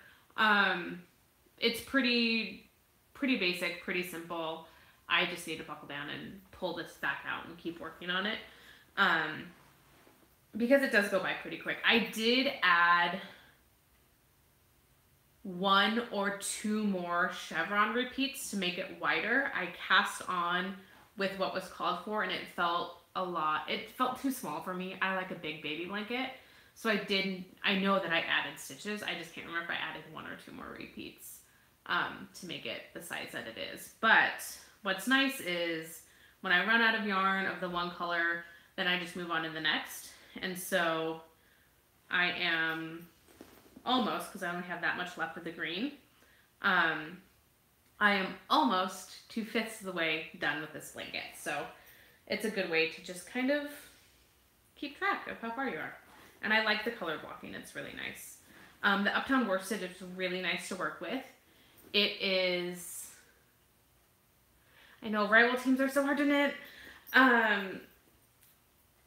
It's pretty basic, pretty simple. I just need to buckle down and pull this back out and keep working on it. Because it does go by pretty quick. I did add 1 or 2 more chevron repeats to make it wider. I cast on with what was called for, and it felt too small for me. I like a big baby blanket. So I know that I added stitches. I just can't remember if I added 1 or 2 more repeats to make it the size that it is. But what's nice is when I run out of yarn of the one color, then I just move on to the next. And so I am almost, because I only have that much left of the green, I am almost 2/5 of the way done with this blanket. So it's a good way to just kind of keep track of how far you are. And I like the color blocking. It's really nice. The Uptown Worsted is really nice to work with. It is, I know rival teams are so hard to knit.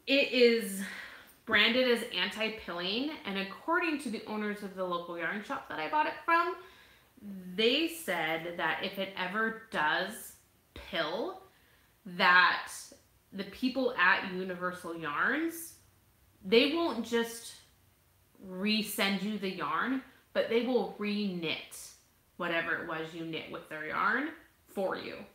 It is branded as anti-pilling, and according to the owners of the local yarn shop that I bought it from, they said that if it ever does pill, that the people at Universal Yarns, they won't just resend you the yarn, but they will re-knit whatever it was you knit with their yarn for you.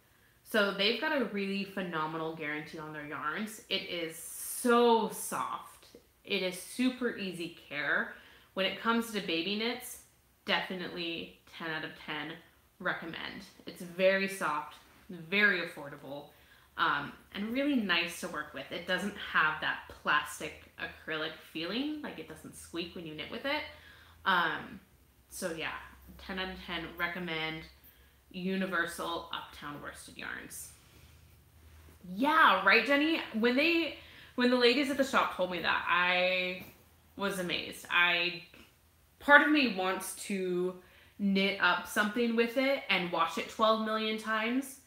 So they've got a really phenomenal guarantee on their yarns. It is so soft. It is super easy care. When it comes to baby knits, definitely 10 out of 10 recommend. It's very soft, very affordable, and really nice to work with. It doesn't have that plastic acrylic feeling, like it doesn't squeak when you knit with it. So yeah, 10 out of 10 recommend Universal Uptown Worsted Yarns. Yeah, right, Jenny? When the ladies at the shop told me that, I was amazed. Part of me wants to knit up something with it and wash it 12 million times.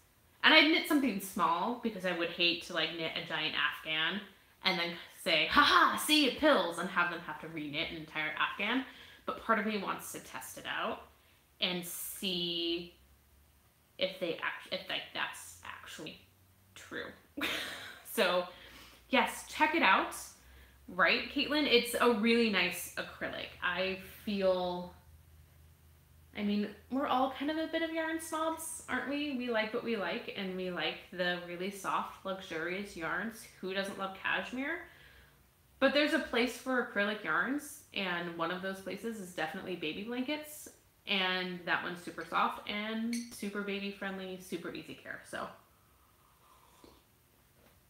And I'd knit something small because I would hate to like knit a giant Afghan and then say, haha, see, it pills, and have them have to re-knit an entire Afghan. But part of me wants to test it out and see if like that's actually true. So yes, check it out. Right, Caitlin? It's a really nice acrylic. I mean, we're all kind of a bit of yarn snobs, aren't we? We like what we like, and we like the really soft, luxurious yarns. Who doesn't love cashmere? But there's a place for acrylic yarns, and one of those places is definitely baby blankets, and that one's super soft and super baby friendly, super easy care. So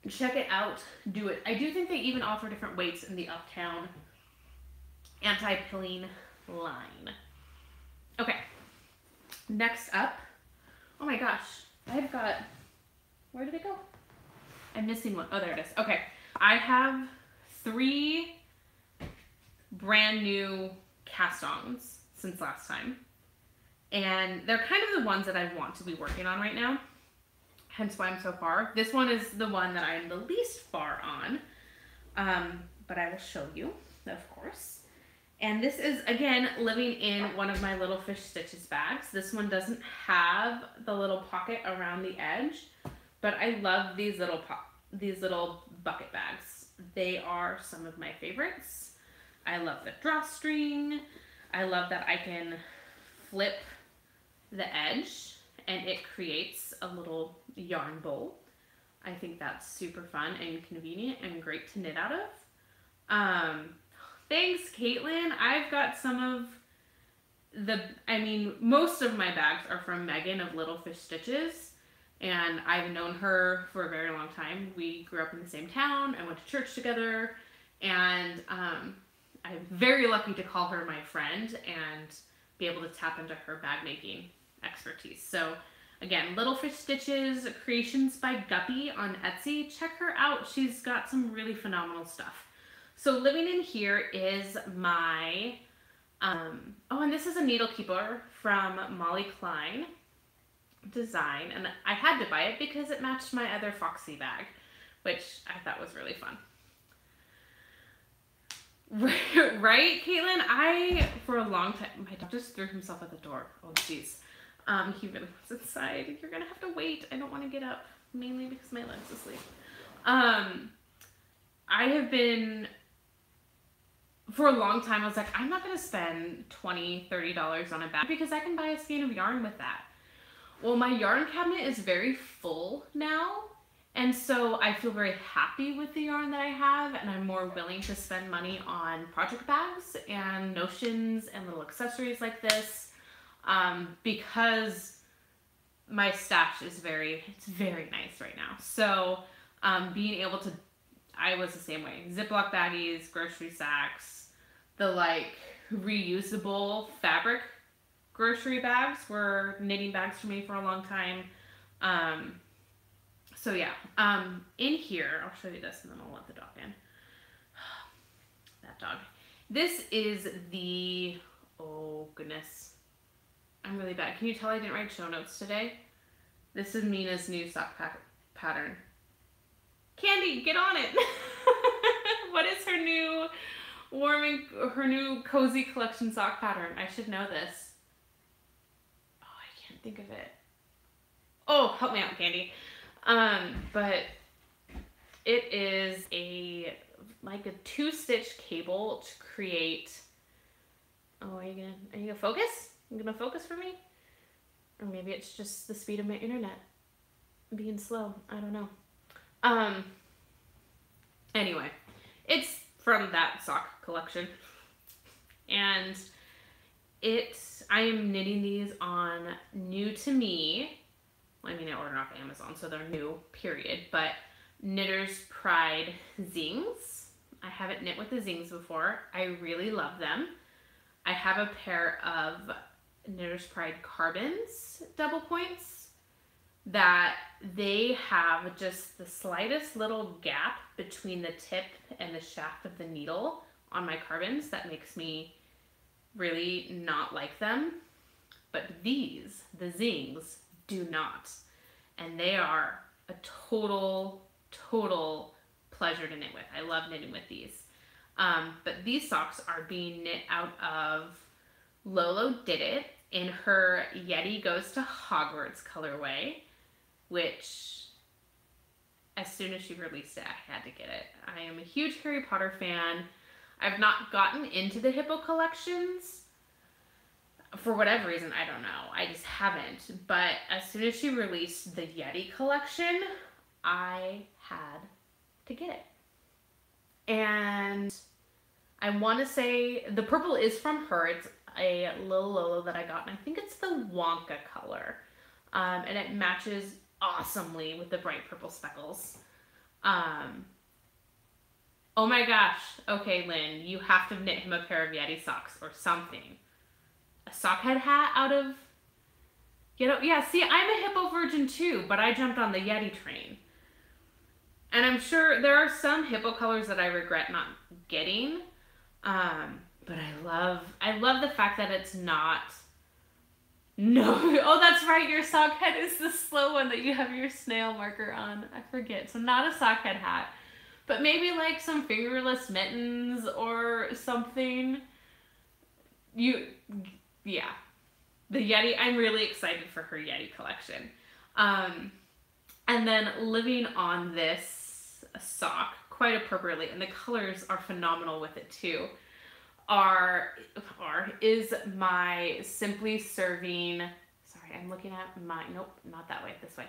check it out, do it. I do think they even offer different weights in the Uptown anti-pilling line. Okay, next up, oh my gosh, where did it go? I'm missing one. Oh, there it is. Okay, I have 3 brand new cast-ons since last time, and they're kind of the ones that I want to be working on right now, hence why I'm so far. This one is the one that I'm the least far on, but I will show you, of course. And this is, again, living in one of my Little Fish Stitches bags. This one doesn't have the little pocket around the edge, but I love these little bucket bags. They are some of my favorites. I love the drawstring. I love that I can flip the edge and it creates a little yarn bowl. I think that's super fun and convenient and great to knit out of. Thanks, Caitlin. I've got most of my bags are from Megan of Little Fish Stitches, and I've known her for a very long time. We grew up in the same town and went to church together, and I'm very lucky to call her my friend and be able to tap into her bag making expertise. So again, Little Fish Stitches, Creations by Guppy on Etsy. Check her out. She's got some really phenomenal stuff. So living in here is my, and this is a needle keeper from Molly Klein Design, and I had to buy it because it matched my other Foxy bag, which I thought was really fun. Right, Caitlin? For a long time, my dog just threw himself at the door. Oh, jeez. He really was inside. You're gonna have to wait. I don't want to get up, mainly because my leg's asleep. I have been, for a long time, I was like, I'm not going to spend $20, $30 on a bag because I can buy a skein of yarn with that. Well, my yarn cabinet is very full now, and so I feel very happy with the yarn that I have, and I'm more willing to spend money on project bags and notions and little accessories like this, because my stash is very nice right now. So being able to, I was the same way. Ziploc baggies, grocery sacks, the like reusable fabric grocery bags were knitting bags for me for a long time. So yeah, in here, I'll show you this and then I'll let the dog in. That dog. This is the, oh goodness, I'm really bad. Can you tell I didn't write show notes today? This is Mina's new sock pattern. Candy, get on it. What is her new cozy collection sock pattern? I should know this. Oh, I can't think of it. Oh, help me out, Candy. But it is like a 2-stitch cable to create. Oh, are you gonna focus? You gonna focus for me? Or maybe it's just the speed of my internet being slow. I don't know. Anyway, it's from that sock collection, and I am knitting these on new to me. Well, I mean, I ordered off Amazon, so they're new, period, but Knitter's Pride Zings. I haven't knit with the Zings before. I really love them. I have a pair of Knitter's Pride Carbons double points that they have just the slightest little gap between the tip and the shaft of the needle on my carbons that makes me really not like them. But these, the Zings, do not. And they are a total pleasure to knit with. I love knitting with these. But these socks are being knit out of Lolo Did It in her Yeti Goes to Hogwarts colorway, which as soon as she released it, I had to get it. I am a huge Harry Potter fan. I've not gotten into the Hippo collections for whatever reason, I don't know. I just haven't. But as soon as she released the Yeti collection, I had to get it. And I want to say the purple is from her. It's a little Lolo that I got, and I think it's the Wonka color. And it matches awesomely with the bright purple speckles. Oh my gosh. Okay, Lynn, you have to knit him a pair of Yeti socks or something. A sockhead hat out of, you know, yeah, see, I'm a Hippo virgin too, but I jumped on the Yeti train. And I'm sure there are some Hippo colors that I regret not getting. But I love the fact that it's not, no, oh, that's right, your sockhead is the slow one that you have your snail marker on. I forget, so not a sockhead hat, but maybe like some fingerless mittens or something. Yeah, the Yeti, I'm really excited for her Yeti collection. And then living on this sock, quite appropriately, and the colors are phenomenal with it too, is my Simply Serving, sorry, I'm looking at my, nope, not that way, this way.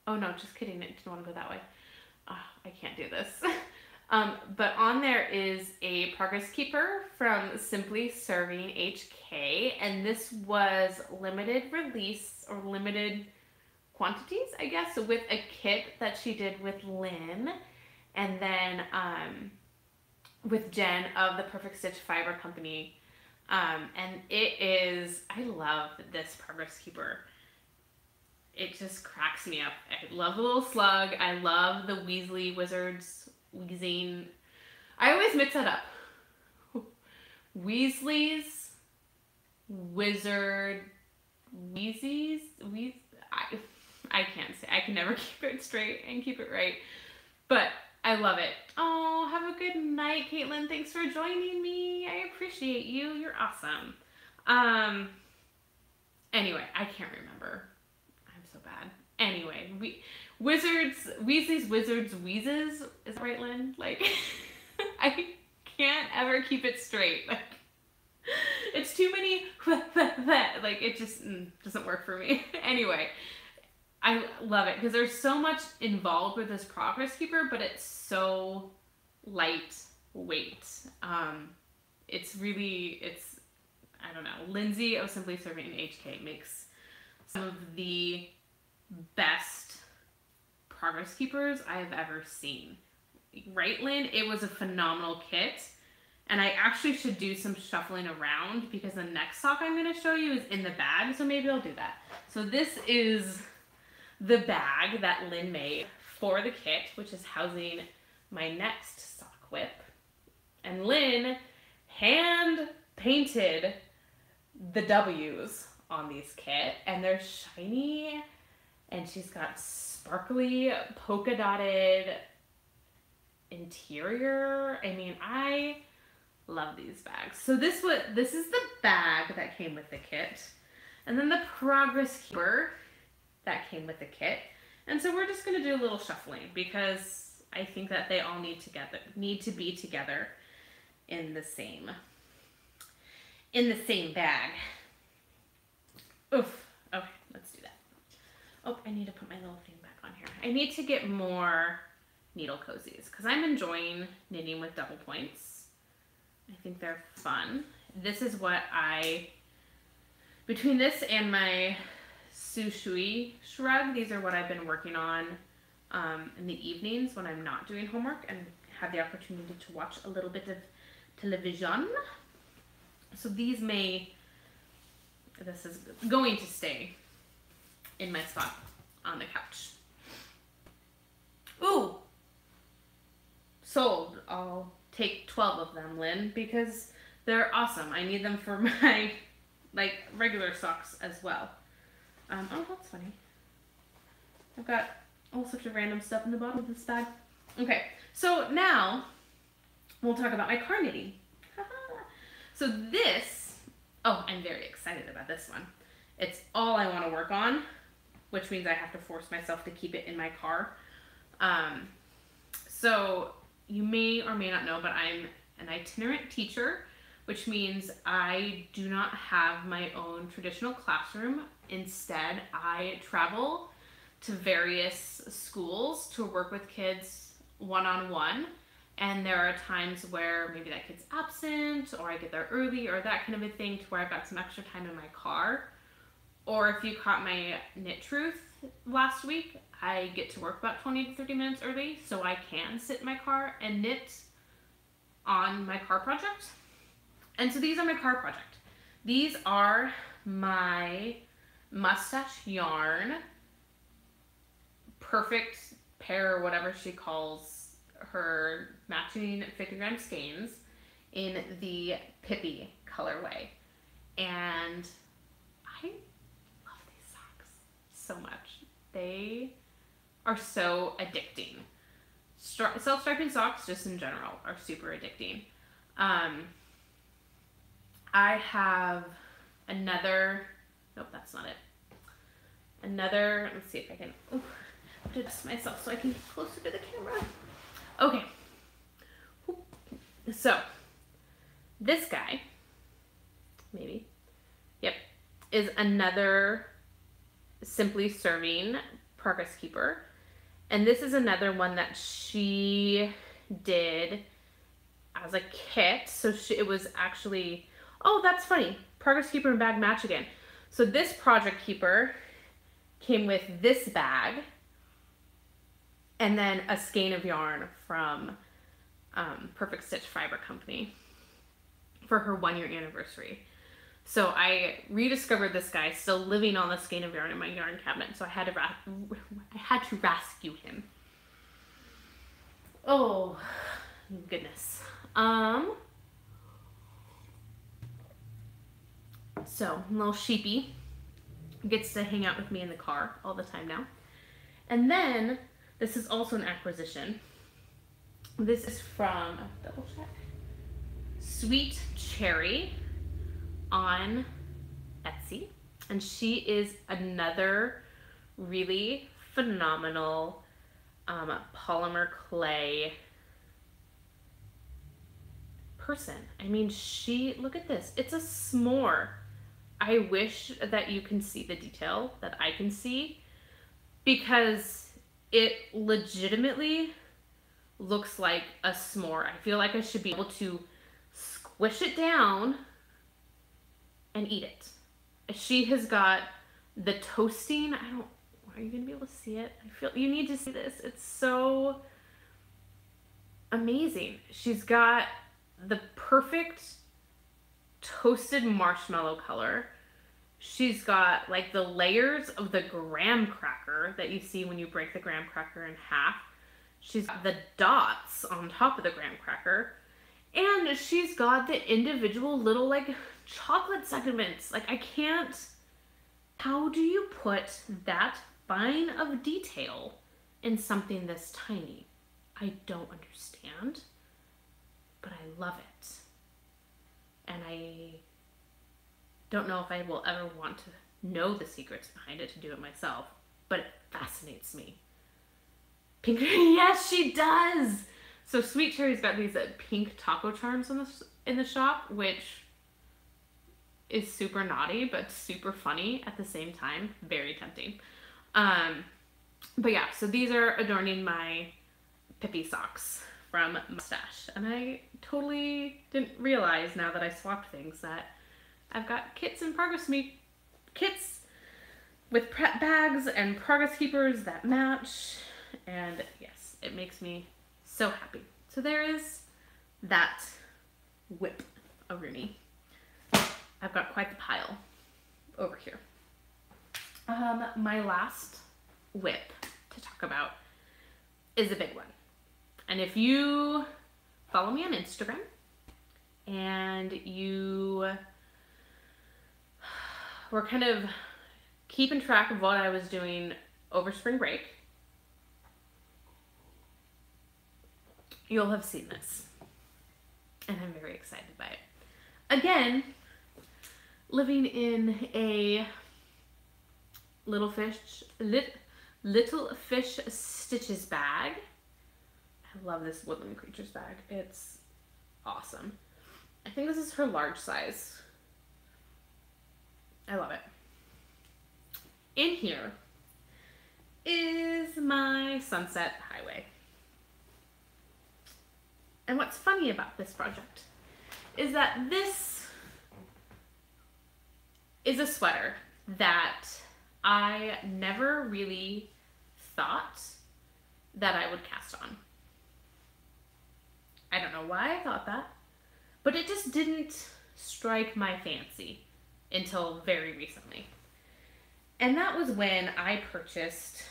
Oh no, just kidding, I didn't want to go that way. Oh, I can't do this. But on there is a Progress Keeper from Simply Serving HK, and this was limited release or limited quantities, I guess, with a kit that she did with Lynn, and then with Jen of the Perfect Stitch Fiber Company. And it is, I love this Progress Keeper. It just cracks me up. I love the little slug. I love the Weasley Wizards wheezing. I always mix that up. Weasley's Wizard Wheezies. I can't say. I can never keep it straight and keep it right. But I love it. Oh, have a good night, Caitlin. Thanks for joining me. I appreciate you. You're awesome. Anyway, I can't remember. I'm so bad. Anyway, Weasley's Wizards Wheezes. Is that right, Lynn? Like, I can't ever keep it straight. Like, it's too many, like, it just doesn't work for me. Anyway, I love it because there's so much involved with this Progress Keeper, but it's so lightweight. It's, I don't know, Lindsay of Simply Serving HK makes some of the best Progress Keepers I have ever seen. Right, Lynn? It was a phenomenal kit. And I actually should do some shuffling around because the next sock I'm going to show you is in the bag, so maybe I'll do that. So this is the bag that Lynn made for the kit, which is housing my next sock whip. And Lynn hand painted the W's on these kit, and they're shiny, and she's got sparkly polka dotted interior. I mean, I love these bags. So this is the bag that came with the kit, and then the Progress Keeper that came with the kit. And so we're just going to do a little shuffling because I think that they all need to be together in the same bag. Oof. Okay, let's do that. Oh, I need to put my little thing back on here. I need to get more needle cozies because I'm enjoying knitting with double points. I think they're fun. This is what between this and my Sushui shrug, these are what I've been working on in the evenings when I'm not doing homework and have the opportunity to watch a little bit of television. So these may this is going to stay in my spot on the couch. Ooh! Sold. I'll take 12 of them, Lynn, because they're awesome. I need them for my, like, regular socks as well. Oh, that's funny. I've got all sorts of random stuff in the bottom of this bag. Okay, so now we'll talk about my car knitting. So this, oh, I'm very excited about this one. It's all I want to work on, which means I have to force myself to keep it in my car. So you may or may not know, but I'm an itinerant teacher, which means I do not have my own traditional classroom. Instead, I travel to various schools to work with kids one-on-one. And there are times where maybe that kid's absent, or I get there early, or that kind of a thing, to where I've got some extra time in my car. Or if you caught my Knit Truth last week, I get to work about 20 to 30 minutes early, so I can sit in my car and knit on my car project. And so these are my car project. These are my mustache yarn, perfect pair, or whatever she calls her matching 50-gram skeins, in the Pippi colorway. And I love these socks so much. They are so addicting. Self-striping socks, just in general, are super addicting. I have another, nope, that's not it. Another, let's see if I can adjust myself so I can get closer to the camera. Okay, so this guy, maybe, yep, is another Simply Serving Progress Keeper. And this is another one that she did as a kit. So it was actually, oh, that's funny, Progress Keeper and bag match again. So this Project Keeper came with this bag, and then a skein of yarn from Perfect Stitch Fiber Company for her 1-year anniversary. So I rediscovered this guy still living on the skein of yarn in my yarn cabinet, so I had to rescue him. Oh, goodness. So little sheepy gets to hang out with me in the car all the time now. And then this is also an acquisition. This is from, double check, Sweet Cherry on Etsy. And she is another really phenomenal polymer clay person. I mean, look at this. It's a s'more. I wish that you can see the detail that I can see, because it legitimately looks like a s'more. I feel like I should be able to squish it down and eat it. She has got the toasting. Are you gonna be able to see it? I feel you need to see this. It's so amazing. She's got the perfect toasted marshmallow color. She's got like the layers of the graham cracker that you see when you break the graham cracker in half. She's got the dots on top of the graham cracker. And she's got the individual little like chocolate segments. Like, I can't, how do you put that fine of detail in something this tiny? I don't understand, but I love it. And I don't know if I will ever want to know the secrets behind it to do it myself, but it fascinates me. Pink, yes, she does. So Sweet Cherry's got these pink taco charms in the shop, which is super naughty, but super funny at the same time. Very tempting. But yeah, so these are adorning my Pippi socks from Mustache. And I totally didn't realize, now that I swapped things, that I've got kits and kits with prep bags and progress keepers that match. And yes, it makes me so happy. So there is that whip of Rooney. I've got quite the pile. over here. My last whip to talk about is a big one. And if you follow me on Instagram and you were kind of keeping track of what I was doing over spring break, you'll have seen this. And I'm very excited by it. Again, living in a Little Fish Stitches bag. I love this Woodland Creatures bag. It's awesome. I think this is her large size. I love it. In here is my Sunset Highway. And what's funny about this project is that this is a sweater that I never really thought that I would cast on. I don't know why I thought that, but it just didn't strike my fancy until very recently. And that was when I purchased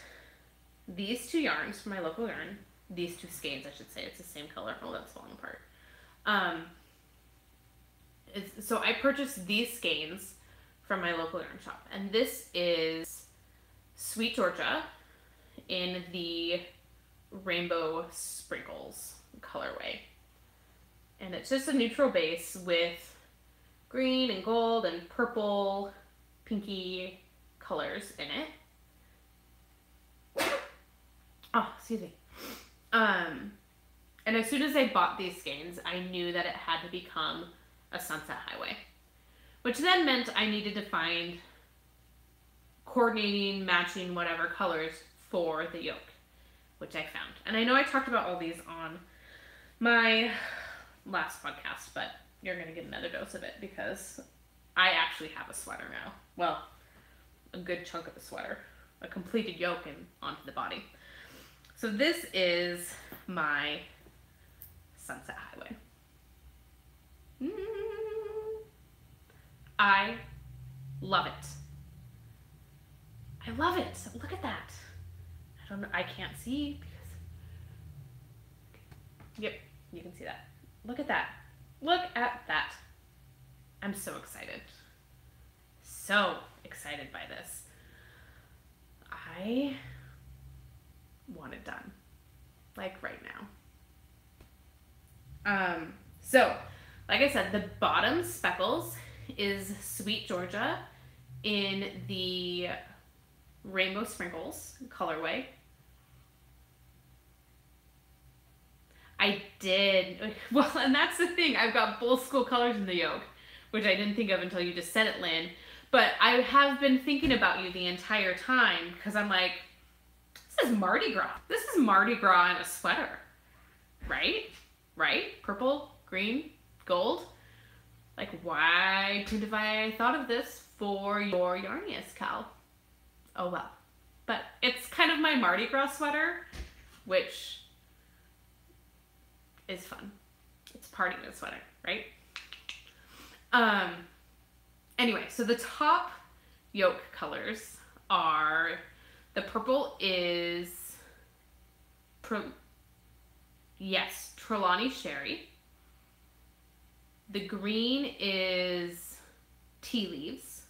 these two yarns from my local yarn. These two skeins, I should say. It's the same color. Oh, that's falling apart. So I purchased these skeins from my local yarn shop. And this is Sweet Georgia in the Rainbow Sprinkles colorway. And it's just a neutral base with green and gold and purple, pinky colors in it. Oh, excuse me. And as soon as I bought these skeins, I knew that it had to become a Sunset Highway, which then meant I needed to find coordinating, matching, whatever colors for the yoke, which I found. And I know I talked about all these on my last podcast, but you're going to get another dose of it because I actually have a sweater now. Well, a good chunk of a sweater, a completed yoke and onto the body. So this is my Sunset Highway. I love it. I love it. Look at that. I don't know. I can't see because. Yep, you can see that. Look at that. Look at that. I'm so excited. So excited by this. I want it done. Like right now. So, like I said, the bottom speckles is Sweet Georgia in the Rainbow Sprinkles colorway. I did, well, and that's the thing, I've got both school colors in the yoke, which I didn't think of until you just said it, Lynn, but I have been thinking about you the entire time, because I'm like, this is Mardi Gras. This is Mardi Gras in a sweater, right? Right? Purple, green, gold. Like, why couldn't have I thought of this for your yarniest, Cal? Oh well. But it's kind of my Mardi Gras sweater, which is fun. It's party in a sweater, right? Anyway, so the top yoke colors are, the purple is, Trelawney Sherry. The green is Tea Leaves.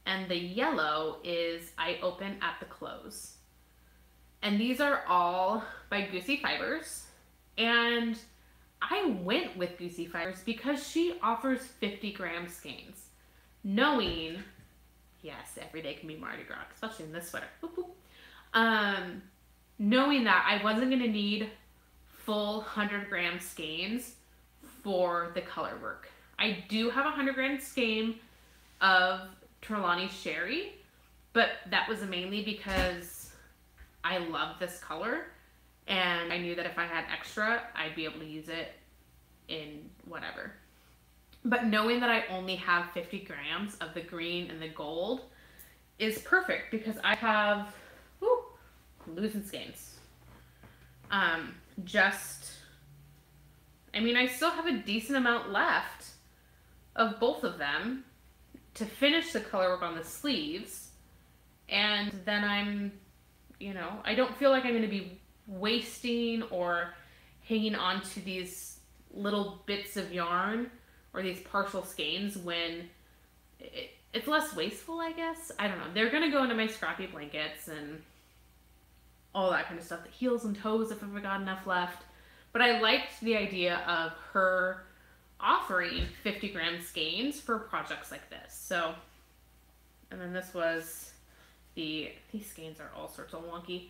And the yellow is I Open at the Close. And these are all by Goosey Fibers. And I went with Goosey Fibers because she offers 50-gram skeins. Knowing, yes, every day can be Mardi Gras, especially in this sweater. Boop, boop. Knowing that I wasn't going to need full 100-gram skeins for the color work. I do have a 100-gram skein of Trelawney Sherry, but that was mainly because I love this color and I knew that if I had extra, I'd be able to use it in whatever. But knowing that I only have 50 grams of the green and the gold is perfect because I have, losing skeins. I still have a decent amount left of both of them. to finish the color work on the sleeves, and then I'm, I don't feel like I'm going to be wasting or hanging on to these little bits of yarn or these partial skeins when it's less wasteful, I guess. I don't know. They're going to go into my scrappy blankets and all that kind of stuff. The heels and toes if I've got enough left. But I liked the idea of her offering 50-gram skeins for projects like this. So, and then this was these skeins are all sorts of wonky.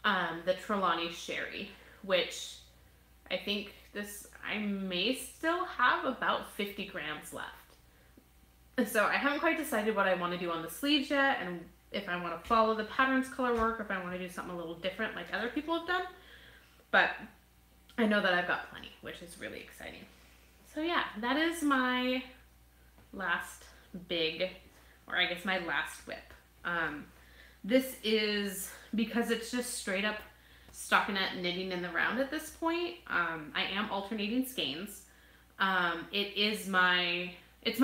The Trelawney Sherry, which I think I may still have about 50 grams left. So I haven't quite decided what I want to do on the sleeves yet, and if I want to follow the patterns color work, or if I want to do something a little different like other people have done. But I know that I've got plenty, which is really exciting. So yeah, that is my last big, or I guess my last whip. This is, because it's just straight up stockinette knitting in the round at this point. I am alternating skeins. It's my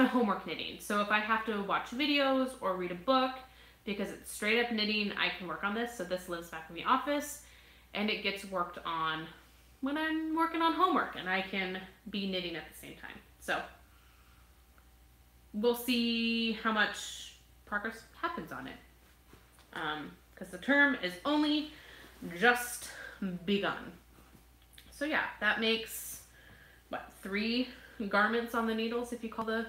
homework knitting. So if I have to watch videos or read a book, because it's straight up knitting, I can work on this. So this lives back in the office and it gets worked on when I'm working on homework, and I can be knitting at the same time. So we'll see how much progress happens on it. Because the term is only just begun. So yeah, that makes, 3 garments on the needles if you call the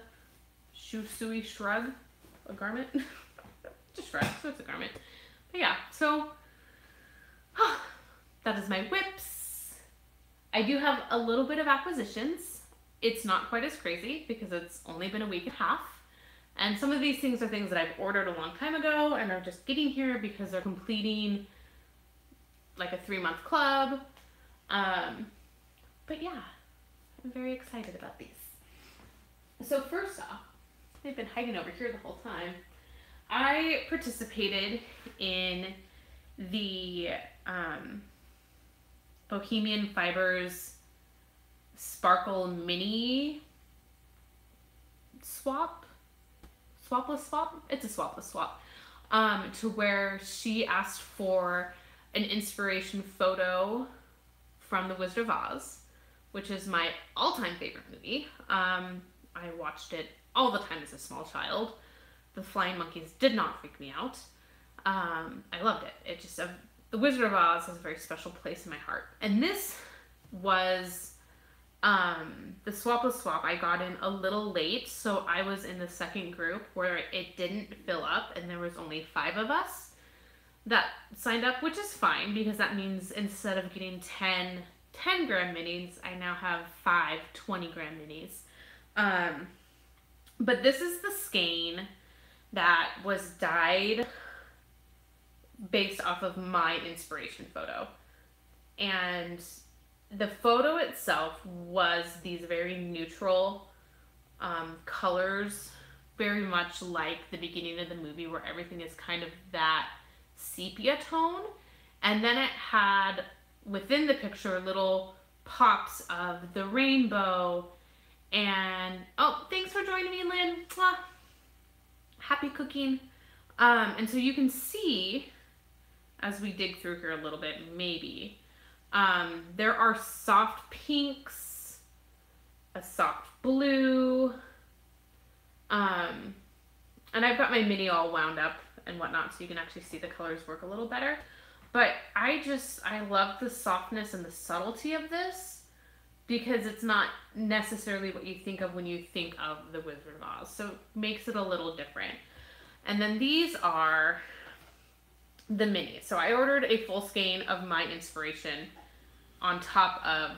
shui shrug a garment. Just shrug, so it's a garment. But yeah, so that is my whips. I do have a little bit of acquisitions. It's not quite as crazy because it's only been a week and a half. And some of these things are things that I've ordered a long time ago and are just getting here because they're completing like a 3-month club. But yeah, I'm very excited about these. So first off, they've been hiding over here the whole time. I participated in the Bohemian Fibers Sparkle Mini Swap? Swapless swap? It's a swapless swap. To where she asked for an inspiration photo from The Wizard of Oz, which is my all-time favorite movie. I watched it all the time as a small child. The flying monkeys did not freak me out. I loved it. It just, The Wizard of Oz has a very special place in my heart. And this was the swapless swap. I got in a little late, so I was in the second group where it didn't fill up, and there was only 5 of us that signed up, which is fine because that means instead of getting 10 10-gram minis, I now have 5 20-gram minis. But this is the skein that was dyed based off of my inspiration photo. And the photo itself was these very neutral colors, very much like the beginning of the movie where everything is kind of that sepia tone. And then it had, within the picture, little pops of the rainbow. And, oh, thanks for joining me, Lynn. Mwah. Happy cooking. And so you can see, as we dig through here a little bit, maybe, there are soft pinks, a soft blue, and I've got my mini all wound up and whatnot, so you can actually see the colors work a little better. But I love the softness and the subtlety of this, because it's not necessarily what you think of when you think of The Wizard of Oz. So it makes it a little different. And then these are the minis. So I ordered a full skein of my inspiration on top of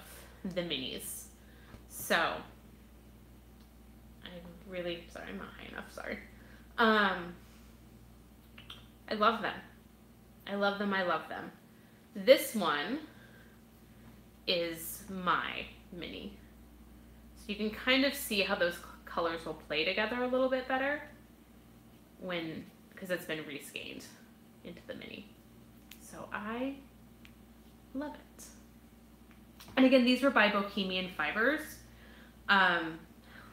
the minis. So sorry, I'm not high enough, sorry. I love them. I love them, I love them. This one is my mini. So you can kind of see how those colors will play together a little bit better because it's been reskeined into the mini. So I love it. And again, these were by Bohemian Fibers.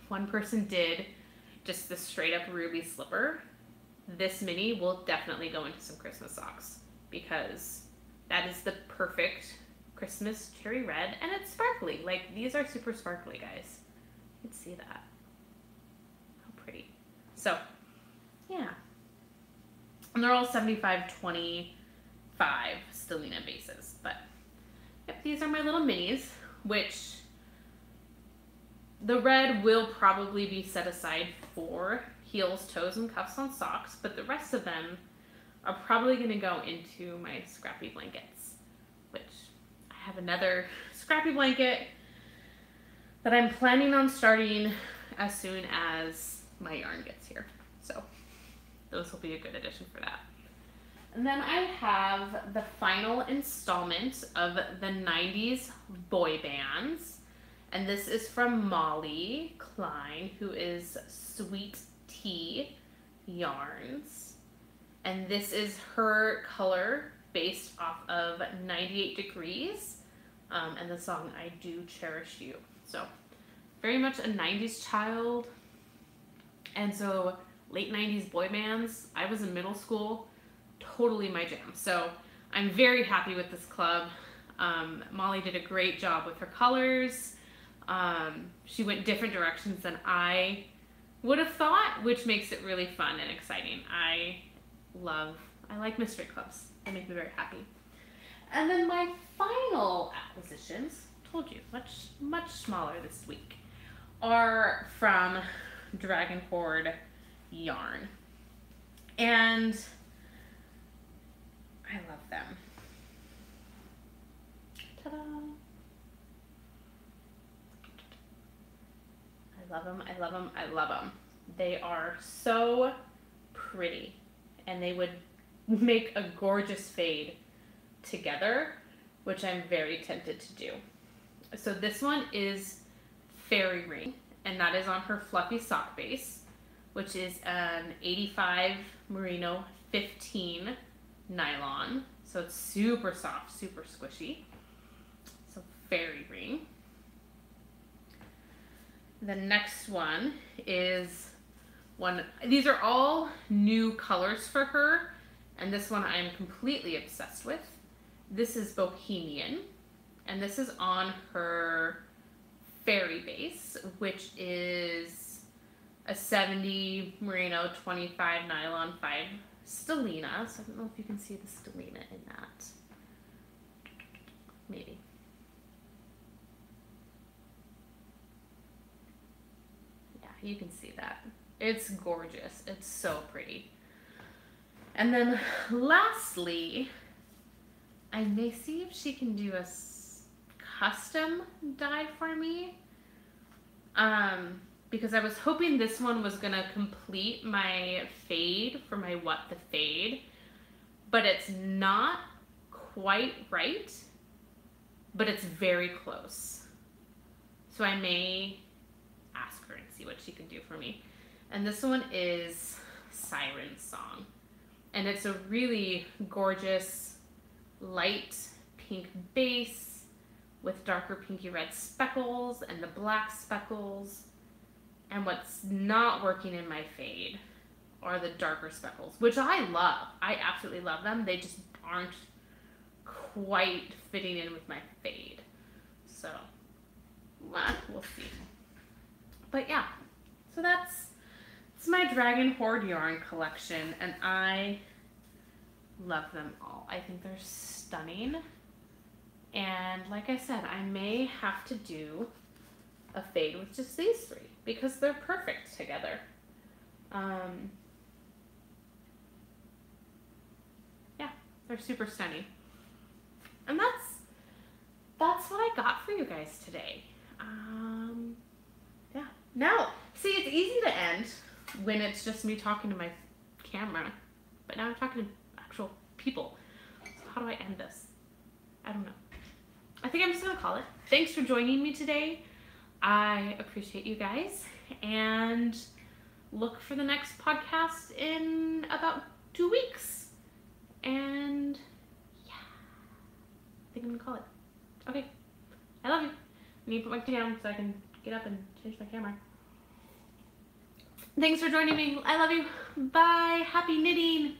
One person did just the straight up ruby slipper, this mini will definitely go into some Christmas socks because that is the perfect Christmas cherry red, and it's sparkly. Like, these are super sparkly, guys. You can see that. How pretty. So, yeah. And they're all 75-25 stellina bases. But, yep, these are my little minis, which the red will probably be set aside for heels, toes, and cuffs on socks, but the rest of them are probably going to go into my scrappy blankets, which I have another scrappy blanket that I'm planning on starting as soon as my yarn gets here. So those will be a good addition for that. And then I have the final installment of the 90s boy bands. And this is from Molly Klein, who is Sweet Tea Yarns. And this is her color based off of 98 Degrees and the song I Do Cherish You. So very much a 90s child. And so late 90s boy bands, I was in middle school, totally my jam. So I'm very happy with this club. Molly did a great job with her colors. She went different directions than I would have thought, which makes it really fun and exciting. I like mystery clubs. They make me very happy. And then my final acquisitions, told you, much smaller this week, are from Dragon Horde Yarn. And I love them. Ta-da! I love them, I love them, I love them. They are so pretty, and they would make a gorgeous fade together, which I'm very tempted to do. So this one is Fairy Ring, and that is on her fluffy sock base, which is an 85 merino 15 nylon. So it's super soft, super squishy. So Fairy Ring. The next one is these are all new colors for her, and this one I'm completely obsessed with. This is Bohemian, and this is on her Fairy base, which is a 70 merino 25 nylon 5 stellina. So I don't know if you can see the stellina in that. Maybe. You can see that. It's gorgeous. It's so pretty. And then lastly, I may see if she can do a custom dye for me. Because I was hoping this one was gonna complete my fade for my What the Fade, but it's not quite right, but it's very close. So I may ask her and see what she can do for me. And this one is Siren Song, and it's a really gorgeous light pink base with darker pinky red speckles and the black speckles. And what's not working in my fade are the darker speckles, which I love. I absolutely love them. They just aren't quite fitting in with my fade. So we'll see. But yeah, so it's my Dragon Horde yarn collection, and I love them all. I think they're stunning. And like I said, I may have to do a fade with just these three because they're perfect together. Yeah, they're super stunning. And that's what I got for you guys today. Yeah. Now, see, it's easy to end when it's just me talking to my camera, but now I'm talking to actual people. So how do I end this? I don't know. I think I'm just gonna call it. Thanks for joining me today. I appreciate you guys, and look for the next podcast in about 2 weeks. And yeah, I think I'm gonna call it. Okay, I love you. I need to put my tea down so I can get up and change my camera. Thanks for joining me. I love you. Bye. Happy knitting.